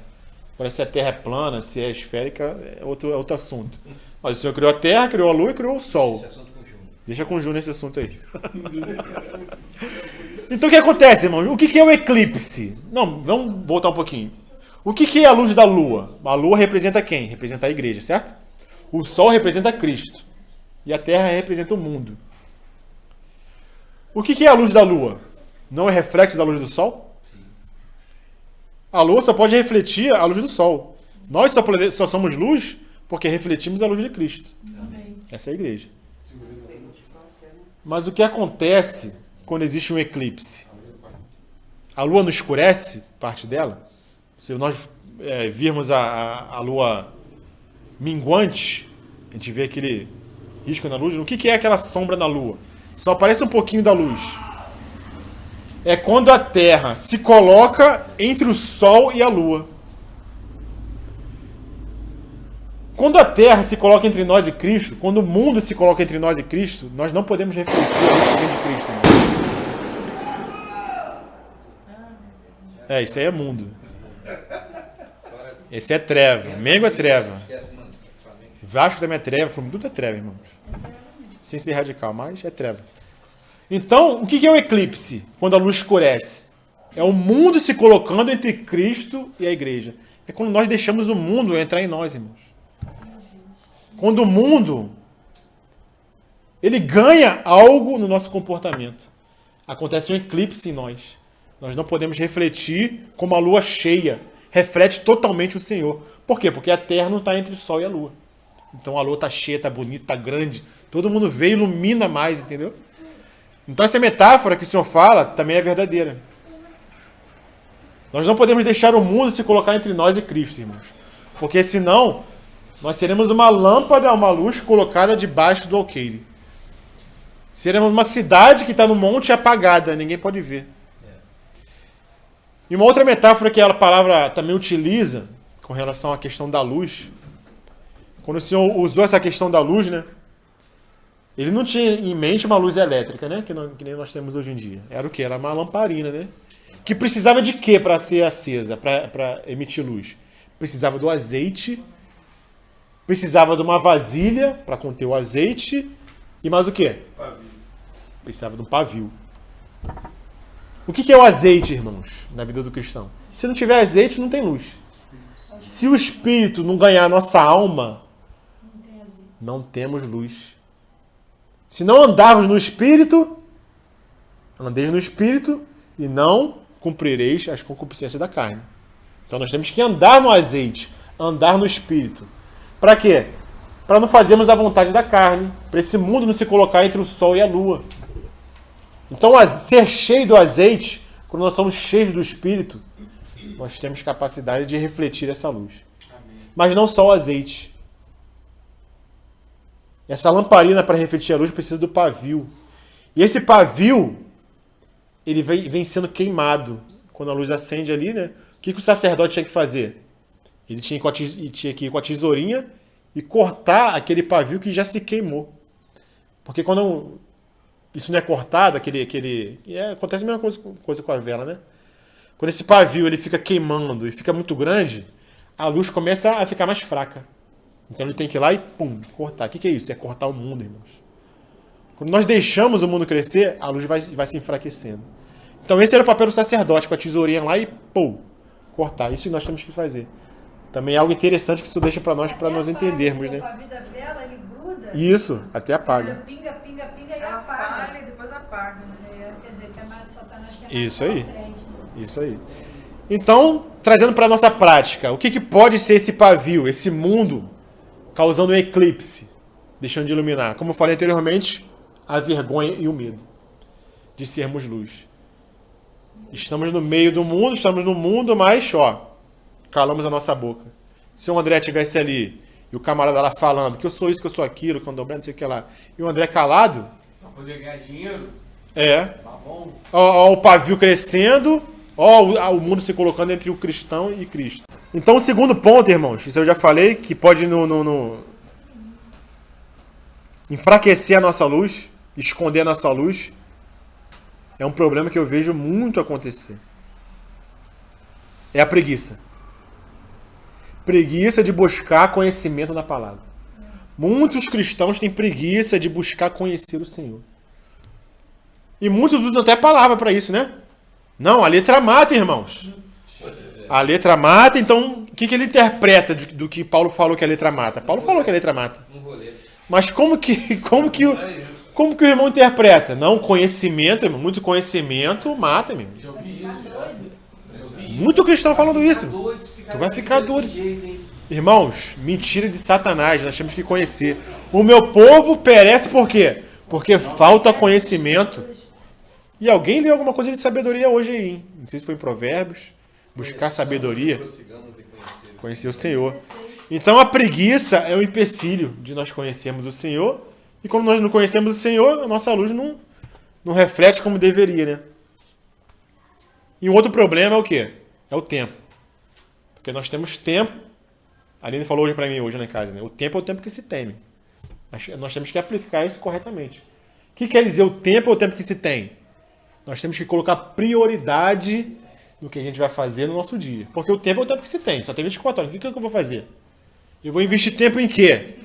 Agora, se a terra é plana, se é esférica, é outro assunto. Mas o Senhor criou a terra, criou a lua e criou o sol. Deixa com o Ju nesse assunto aí. Então o que acontece, irmão? O que é o eclipse? Não, vamos voltar um pouquinho. O que é a luz da lua? A lua representa quem? Representa a igreja, certo? O sol representa Cristo. E a terra representa o mundo. O que é a luz da lua? Não é reflexo da luz do sol? A lua só pode refletir a luz do sol. Nós só somos luz porque refletimos a luz de Cristo. Amém. Essa é a igreja. Mas o que acontece quando existe um eclipse? A lua não escurece parte dela? Se nós virmos a lua minguante, a gente vê aquele risco na luz. O que é aquela sombra na lua? Só aparece um pouquinho da luz. É quando a Terra se coloca entre o Sol e a Lua. Quando a Terra se coloca entre nós e Cristo, quando o mundo se coloca entre nós e Cristo, nós não podemos refletir a luz que vem de Cristo. Irmão. Isso aí é mundo. Esse é treva. Mengo é treva. Vasco também é treva. Flamengo tudo é treva, irmãos. Sem ser radical, mas é treva. Então, o que é o eclipse? Quando a luz escurece. É o mundo se colocando entre Cristo e a igreja. É quando nós deixamos o mundo entrar em nós, irmãos. Quando o mundo ele ganha algo no nosso comportamento. Acontece um eclipse em nós. Nós não podemos refletir como a lua cheia reflete totalmente o Senhor. Por quê? Porque a terra não está entre o sol e a lua. Então a lua está cheia, está bonita, está grande. Todo mundo vê e ilumina mais, entendeu? Então essa metáfora que o Senhor fala também é verdadeira. Nós não podemos deixar o mundo se colocar entre nós e Cristo, irmãos. Porque senão nós seremos uma lâmpada, uma luz colocada debaixo do alqueire. Seremos uma cidade que está no monte apagada, ninguém pode ver. E uma outra metáfora que a palavra também utiliza com relação à questão da luz, quando o Senhor usou essa questão da luz, né? Ele não tinha em mente uma luz elétrica, né? Que nem nós temos hoje em dia. Era o quê? Era uma lamparina, né? Que precisava de quê para ser acesa, para emitir luz? Precisava do azeite, precisava de uma vasilha para conter o azeite e mais o quê? Pavio. Precisava de um pavio. O que é o azeite, irmãos, na vida do cristão? Se não tiver azeite, não tem luz. Se o Espírito não ganhar a nossa alma, não temos luz. Se não andarmos no Espírito, andeis no Espírito e não cumprireis as concupiscências da carne. Então nós temos que andar no azeite, andar no Espírito. Para quê? Para não fazermos a vontade da carne, para esse mundo não se colocar entre o sol e a lua. Então ser cheio do azeite, quando nós somos cheios do Espírito, nós temos capacidade de refletir essa luz. Amém. Mas não só o azeite. Essa lamparina para refletir a luz precisa do pavio. E esse pavio, ele vem sendo queimado. Quando a luz acende ali, né? O que o sacerdote tinha que fazer? Ele tinha que ir com a tesourinha e cortar aquele pavio que já se queimou. Porque quando isso não é cortado, acontece a mesma coisa com a vela, né? Quando esse pavio ele fica queimando e fica muito grande, a luz começa a ficar mais fraca. Então ele tem que ir lá e cortar. O que é isso? É cortar o mundo, irmãos. Quando nós deixamos o mundo crescer, a luz vai se enfraquecendo. Então esse era o papel do sacerdote, com a tesourinha lá e cortar. Isso nós temos que fazer. Também é algo interessante que isso deixa para nós entendermos, né? O pavio da vela, ele gruda. Isso, até apaga. Pinga, e Ela apaga. falha e depois apaga. Quer dizer, que a mãe de Satanás que é Isso aí. frente. Isso aí. Então, trazendo para a nossa prática, o que pode ser esse pavio, esse mundo causando um eclipse, deixando de iluminar? Como eu falei anteriormente, a vergonha e o medo de sermos luz. Estamos no meio do mundo, estamos no mundo, mas, calamos a nossa boca. Se o André estivesse ali e o camarada lá falando que eu sou isso, que eu sou aquilo, candomblé, não sei o que lá, e o André calado... Pra poder ganhar dinheiro? Tá bom. Ó o pavio crescendo, o mundo se colocando entre o cristão e Cristo. Então o segundo ponto, irmãos, isso eu já falei, que pode enfraquecer a nossa luz, esconder a nossa luz, é um problema que eu vejo muito acontecer. É a preguiça. Preguiça de buscar conhecimento da palavra. Muitos cristãos têm preguiça de buscar conhecer o Senhor. E muitos usam até palavra para isso, né? Não, a letra mata, irmãos. A letra mata, então o que ele interpreta do que Paulo falou que a letra mata? Paulo falou que a letra mata. Mas como que o irmão interpreta? Não, conhecimento, irmão, muito conhecimento mata, irmão. Já ouvi isso, Muito cristão falando isso. Tu vai ficar doido. Irmãos, mentira de Satanás, nós temos que conhecer. O meu povo perece por quê? Porque falta conhecimento. E alguém leu alguma coisa de sabedoria hoje aí, hein? Não sei se foi em Provérbios. Buscar sabedoria. Conhecer o Senhor. Então a preguiça é um empecilho de nós conhecermos o Senhor. E quando nós não conhecemos o Senhor, a nossa luz não reflete como deveria, né? E um outro problema é o quê? É o tempo. Porque nós temos tempo. A Aline falou hoje para mim, hoje na casa, né? O tempo é o tempo que se teme. Nós temos que aplicar isso corretamente. O que quer dizer o tempo é o tempo que se tem? Nós temos que colocar prioridade no que a gente vai fazer no nosso dia. Porque o tempo é o tempo que se tem. Só tem 24 horas. O que eu vou fazer? Eu vou investir tempo em quê?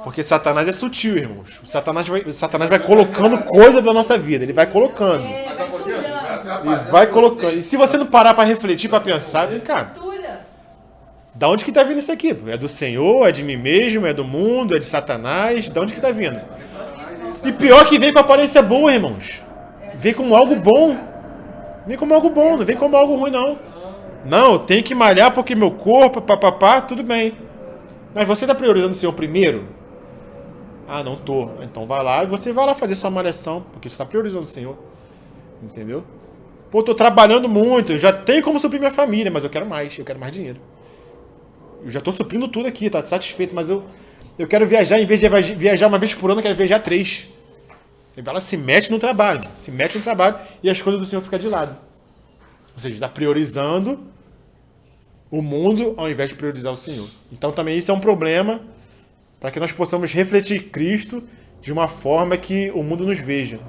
Porque Satanás é sutil, irmãos. O Satanás vai colocando coisa da nossa vida. Ele vai colocando. Mas sabe por quê? E vai colocando. E se você não parar para refletir, para pensar, vem cá. Da onde que tá vindo isso aqui? É do Senhor? É de mim mesmo? É do mundo? É de Satanás? Da onde que tá vindo? E pior que vem com aparência boa, irmãos. Vem como algo bom. Vem como algo bom, não vem como algo ruim, não. Não, eu tenho que malhar porque meu corpo, papapá, tudo bem. Mas você tá priorizando o Senhor primeiro? Ah, não tô. Então vai lá e você vai lá fazer sua malhação, porque você está priorizando o Senhor. Entendeu? Pô, eu tô trabalhando muito, eu já tenho como suprir minha família, mas eu quero mais dinheiro. Eu já tô suprindo tudo aqui, tá satisfeito, mas eu quero viajar, em vez de viajar uma vez por ano, eu quero viajar 3. Ela se mete no trabalho e as coisas do Senhor ficam de lado. Ou seja, está priorizando o mundo ao invés de priorizar o Senhor. Então também isso é um problema para que nós possamos refletir Cristo de uma forma que o mundo nos veja.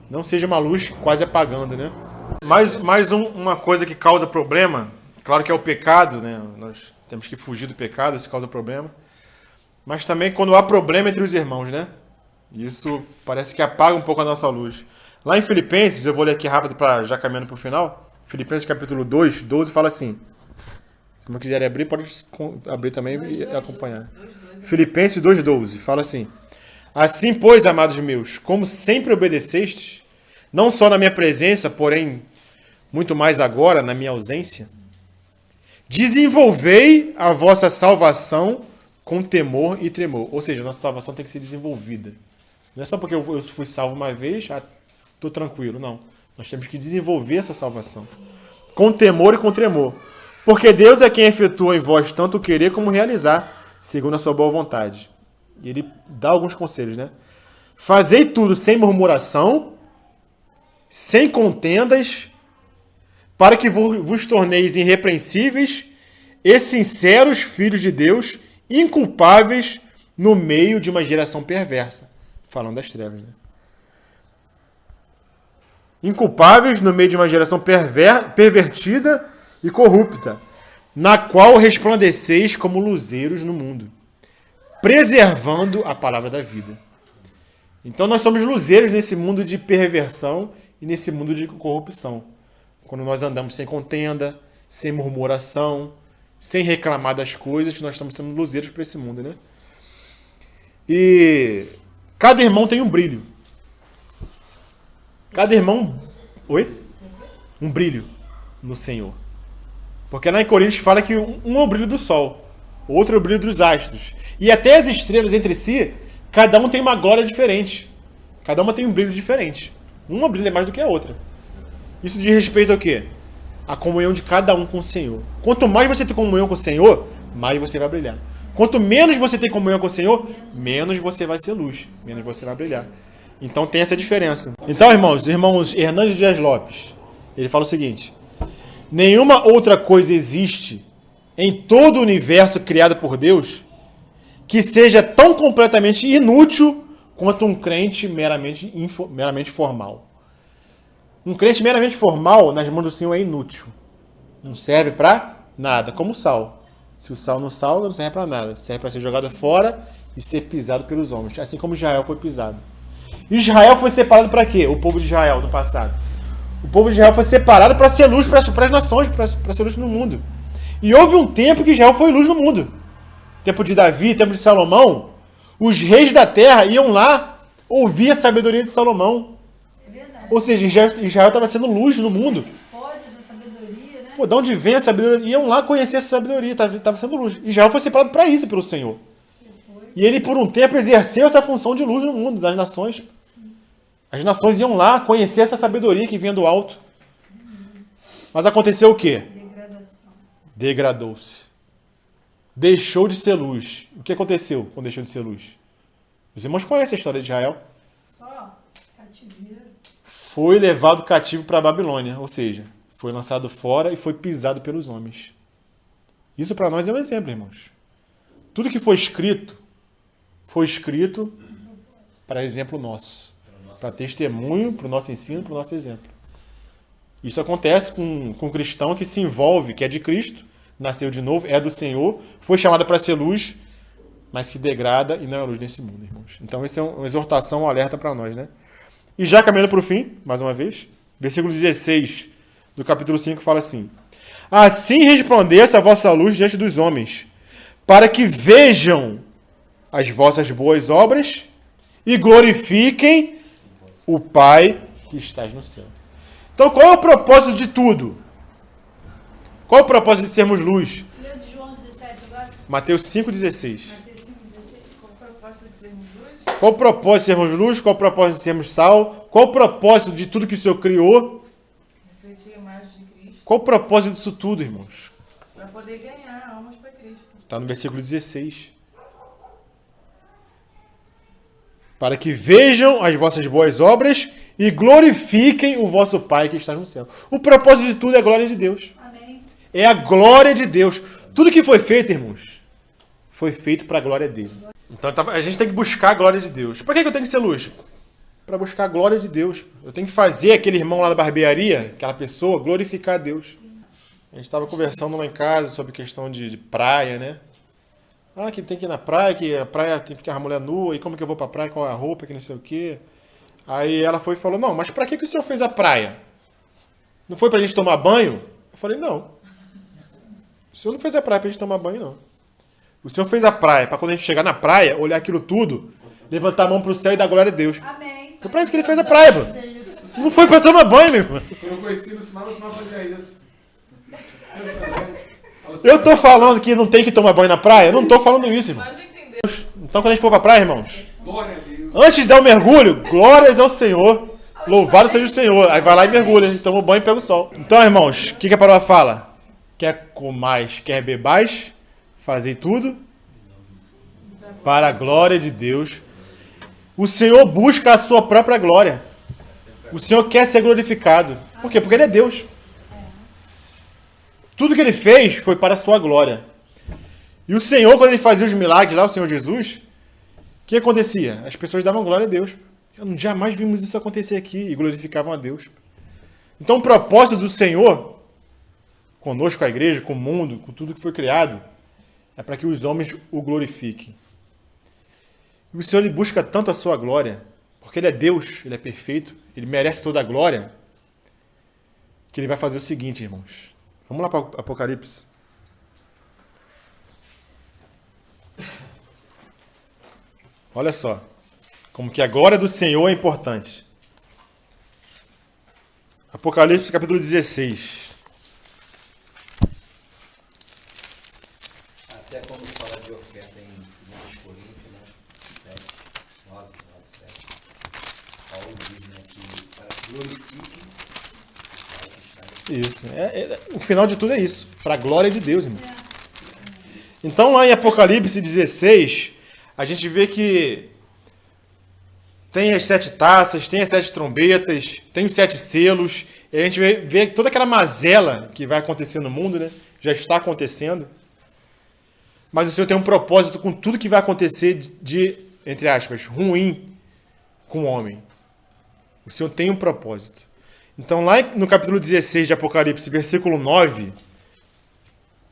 Não seja uma luz quase apagando, né? Uma coisa que causa problema, claro que é o pecado, né? Nós temos que fugir do pecado, isso causa problema. Mas também quando há problema entre os irmãos, né? Isso parece que apaga um pouco a nossa luz. Lá em Filipenses, eu vou ler aqui rápido, já caminhando para o final. Filipenses capítulo 2, 12, fala assim. Se não quiser abrir, pode abrir também e acompanhar. Filipenses 2, 12, fala assim. Assim, pois, amados meus, como sempre obedecestes, não só na minha presença, porém, muito mais agora, na minha ausência, desenvolvei a vossa salvação com temor e tremor. Ou seja, a nossa salvação tem que ser desenvolvida. Não é só porque eu fui salvo uma vez, estou tranquilo. Não. Nós temos que desenvolver essa salvação. Com temor e com tremor. Porque Deus é quem efetua em vós tanto o querer como realizar, segundo a sua boa vontade. E ele dá alguns conselhos, né? Fazei tudo sem murmuração, sem contendas, para que vos torneis irrepreensíveis e sinceros filhos de Deus, inculpáveis no meio de uma geração perversa. Falando das trevas, né? Inculpáveis no meio de uma geração pervertida e corrupta, na qual resplandeceis como luzeiros no mundo, preservando a palavra da vida. Então nós somos luzeiros nesse mundo de perversão e nesse mundo de corrupção. Quando nós andamos sem contenda, sem murmuração, sem reclamar das coisas, nós estamos sendo luzeiros para esse mundo, né? E cada irmão tem um brilho. Cada irmão... Oi? Um brilho no Senhor. Porque lá em Coríntios fala que um é o brilho do sol, o outro é o brilho dos astros. E até as estrelas entre si, cada um tem uma glória diferente. Cada uma tem um brilho diferente. Uma brilha mais do que a outra. Isso diz respeito ao quê? A comunhão de cada um com o Senhor. Quanto mais você tem comunhão com o Senhor, mais você vai brilhar. Quanto menos você tem comunhão com o Senhor, menos você vai ser luz, menos você vai brilhar. Então tem essa diferença. Então, irmãos Hernandes Dias Lopes, ele fala o seguinte: nenhuma outra coisa existe em todo o universo criado por Deus que seja tão completamente inútil quanto um crente meramente formal. Um crente meramente formal nas mãos do Senhor é inútil. Não serve para nada, como o sal. Se o sal não salga, não serve para nada. Serve para ser jogado fora e ser pisado pelos homens. Assim como Israel foi pisado. Israel foi separado para quê? O povo de Israel no passado. O povo de Israel foi separado para ser luz para as nações, para ser luz no mundo. E houve um tempo que Israel foi luz no mundo. Tempo de Davi, tempo de Salomão. Os reis da terra iam lá ouvir a sabedoria de Salomão. É verdade. Ou seja, Israel estava sendo luz no mundo. Pode essa sabedoria, né? Pô, de onde vem a sabedoria? Iam lá conhecer essa sabedoria, estava sendo luz. Israel foi separado para isso pelo Senhor. E ele, por um tempo, exerceu essa função de luz no mundo, das nações, As nações iam lá conhecer essa sabedoria que vinha do alto. Mas aconteceu o quê? Degradação. Degradou-se. Deixou de ser luz. O que aconteceu quando deixou de ser luz? Os irmãos conhecem a história de Israel. Só cativeiro. Foi levado cativo para a Babilônia. Ou seja, foi lançado fora e foi pisado pelos homens. Isso para nós é um exemplo, irmãos. Tudo que foi escrito para exemplo nosso. Para testemunho, para o nosso ensino, para o nosso exemplo. Isso acontece com um cristão que se envolve, que é de Cristo, nasceu de novo, é do Senhor, foi chamado para ser luz, mas se degrada e não é luz nesse mundo, irmãos. Então, isso é uma exortação, um alerta para nós, né? E já caminhando para o fim, mais uma vez, versículo 16 do capítulo 5 fala assim: assim resplandeça a vossa luz diante dos homens, para que vejam as vossas boas obras e glorifiquem o Pai que estás no céu. Então, qual é o propósito de tudo? Qual é o propósito de sermos luz? Leu de João 17 agora? Mateus 5,16. Mateus 5,16. Qual o propósito de sermos luz? Qual o propósito de sermos luz? Qual o propósito de sermos sal? Qual o propósito de tudo que o Senhor criou? Refletir a imagem de Cristo. Qual o propósito disso tudo, irmãos? Para poder ganhar almas para Cristo. Está no versículo 16. Para que vejam as vossas boas obras e glorifiquem o vosso Pai que está no céu. O propósito de tudo é a glória de Deus. Amém. É a glória de Deus. Tudo que foi feito, irmãos, foi feito para a glória dele. Então a gente tem que buscar a glória de Deus. Para que eu tenho que ser luz? Para buscar a glória de Deus. Eu tenho que fazer aquele irmão lá da barbearia, aquela pessoa, glorificar a Deus. A gente estava conversando lá em casa sobre questão de praia, né? Ah, que tem que ir na praia, que a praia tem que ficar a mulher nua, e como que eu vou pra praia, qual é a roupa, que não sei o quê. Aí ela foi e falou, não, mas pra que o senhor fez a praia? Não foi pra gente tomar banho? Eu falei, não. O senhor não fez a praia pra gente tomar banho, não. O senhor fez a praia pra quando a gente chegar na praia, olhar aquilo tudo, levantar a mão pro céu e dar glória a Deus. Amém. Foi pra isso que ele fez a praia, mano. Não foi pra tomar banho, meu irmão. Quando eu conheci o sinal fazia isso. Eu tô falando que não tem que tomar banho na praia? Eu não tô falando isso, irmão. Mas entender. Então quando a gente for pra praia, irmãos, Glória a Deus. antes de dar o mergulho, glórias ao Senhor. Louvado seja o Senhor. Aí vai lá e mergulha, toma o banho e pega o sol. Então, irmãos, o que a palavra fala? Quer comais, quer bebais, fazei tudo para a glória de Deus. O Senhor busca a sua própria glória. O Senhor quer ser glorificado. Por quê? Porque Ele é Deus. Tudo que Ele fez foi para a sua glória. E o Senhor, quando Ele fazia os milagres lá, o Senhor Jesus, o que acontecia? As pessoas davam glória a Deus. Jamais vimos isso acontecer aqui e glorificavam a Deus. Então o propósito do Senhor, conosco, a igreja, com o mundo, com tudo que foi criado, é para que os homens o glorifiquem. E o Senhor, Ele busca tanto a sua glória, porque Ele é Deus, Ele é perfeito, Ele merece toda a glória, que Ele vai fazer o seguinte, irmãos. Vamos lá para o Apocalipse. Olha só. Como que a glória do Senhor é importante. Apocalipse capítulo 16. Até quando fala de oferta em 2 Coríntios, né? 7, 9, 7. Paulo diz, né, que para que glorifiquem o Pai que está em Isso. O final de tudo é isso. Para a glória de Deus, irmão. Então lá em Apocalipse 16, a gente vê que tem as 7 taças, tem as 7 trombetas, tem os 7 selos. E a gente vê toda aquela mazela que vai acontecer no mundo, né? Já está acontecendo. Mas o Senhor tem um propósito com tudo que vai acontecer de, entre aspas, ruim com o homem. O Senhor tem um propósito. Então lá no capítulo 16 de Apocalipse, versículo 9,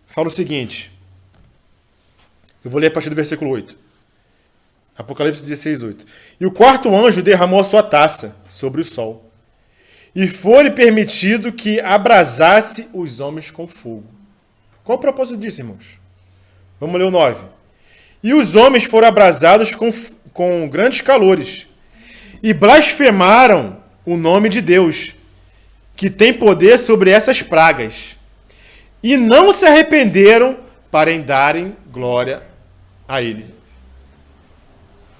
fala o seguinte. Eu vou ler a partir do versículo 8. Apocalipse 16, 8. E o quarto anjo derramou a sua taça sobre o sol, e foi-lhe permitido que abrasasse os homens com fogo. Qual o propósito disso, irmãos? Vamos ler o 9. E os homens foram abrasados com grandes calores, e blasfemaram o nome de Deus, que tem poder sobre essas pragas, e não se arrependeram para em darem glória a Ele.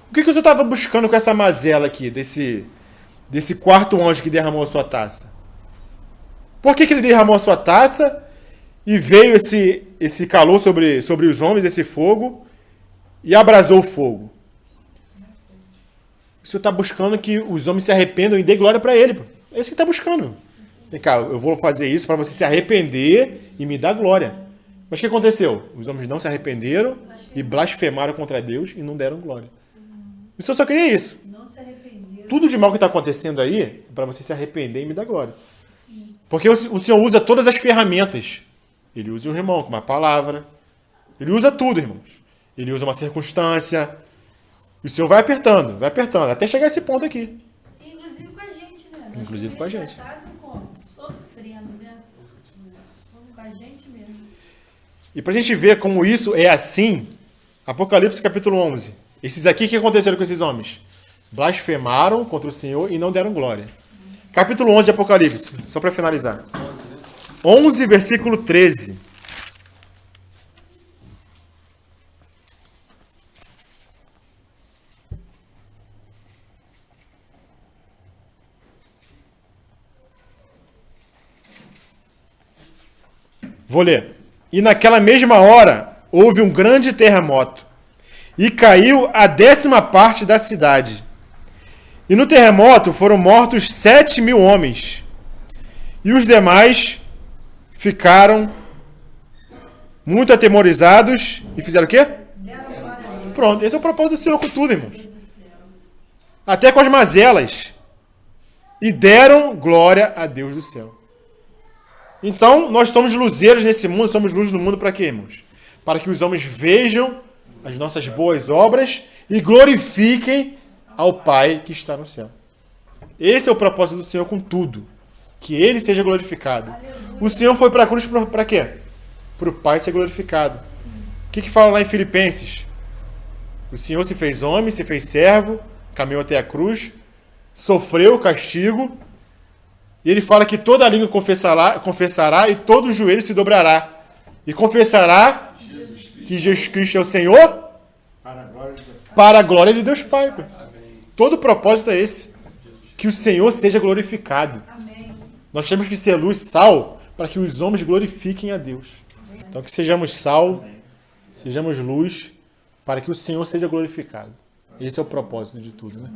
O que você estava buscando com essa mazela aqui, desse quarto anjo que derramou a sua taça? Por que ele derramou a sua taça e veio esse calor sobre os homens, esse fogo, e abrasou o fogo? O Senhor está buscando que os homens se arrependam e dê glória para Ele. É isso que está buscando. Vem cá, eu vou fazer isso para você se arrepender e me dar glória. Mas o que aconteceu? Os homens não se arrependeram e blasfemaram contra Deus e não deram glória. O Senhor só queria isso. Não se arrependeu. Tudo de mal que está acontecendo aí é para você se arrepender e me dar glória. Porque o Senhor usa todas as ferramentas. Ele usa o irmão com uma palavra. Ele usa tudo, irmãos. Ele usa uma circunstância. E o Senhor vai apertando, até chegar a esse ponto aqui. Inclusive com a gente, né? Inclusive com a gente. Como? Sofrendo, né? Com a gente mesmo. E para a gente ver como isso é assim, Apocalipse capítulo 11. Esses aqui, o que aconteceram com esses homens? Blasfemaram contra o Senhor e não deram glória. Capítulo 11 de Apocalipse, só para finalizar. 11, versículo 13. Vou ler. E naquela mesma hora houve um grande terremoto, e caiu a 10ª parte da cidade. E no terremoto foram mortos 7.000 homens. E os demais ficaram muito atemorizados e fizeram o quê? Pronto, esse é o propósito do Senhor com tudo, irmãos. Até com as mazelas. E deram glória a Deus do céu. Então, nós somos luzeiros nesse mundo, somos luz no mundo para quê, irmãos? Para que os homens vejam as nossas boas obras e glorifiquem ao Pai que está no céu. Esse é o propósito do Senhor com tudo. Que Ele seja glorificado. O Senhor foi para a cruz para quê? Para o Pai ser glorificado. O que fala lá em Filipenses? O Senhor se fez homem, se fez servo, caminhou até a cruz, sofreu o castigo. E ele fala que toda língua confessará e todo joelho se dobrará. E confessará que Jesus Cristo é o Senhor para a glória de Deus Pai. Todo o propósito é esse. Que o Senhor seja glorificado. Nós temos que ser luz, sal, para que os homens glorifiquem a Deus. Então que sejamos sal, sejamos luz, para que o Senhor seja glorificado. Esse é o propósito de tudo, né?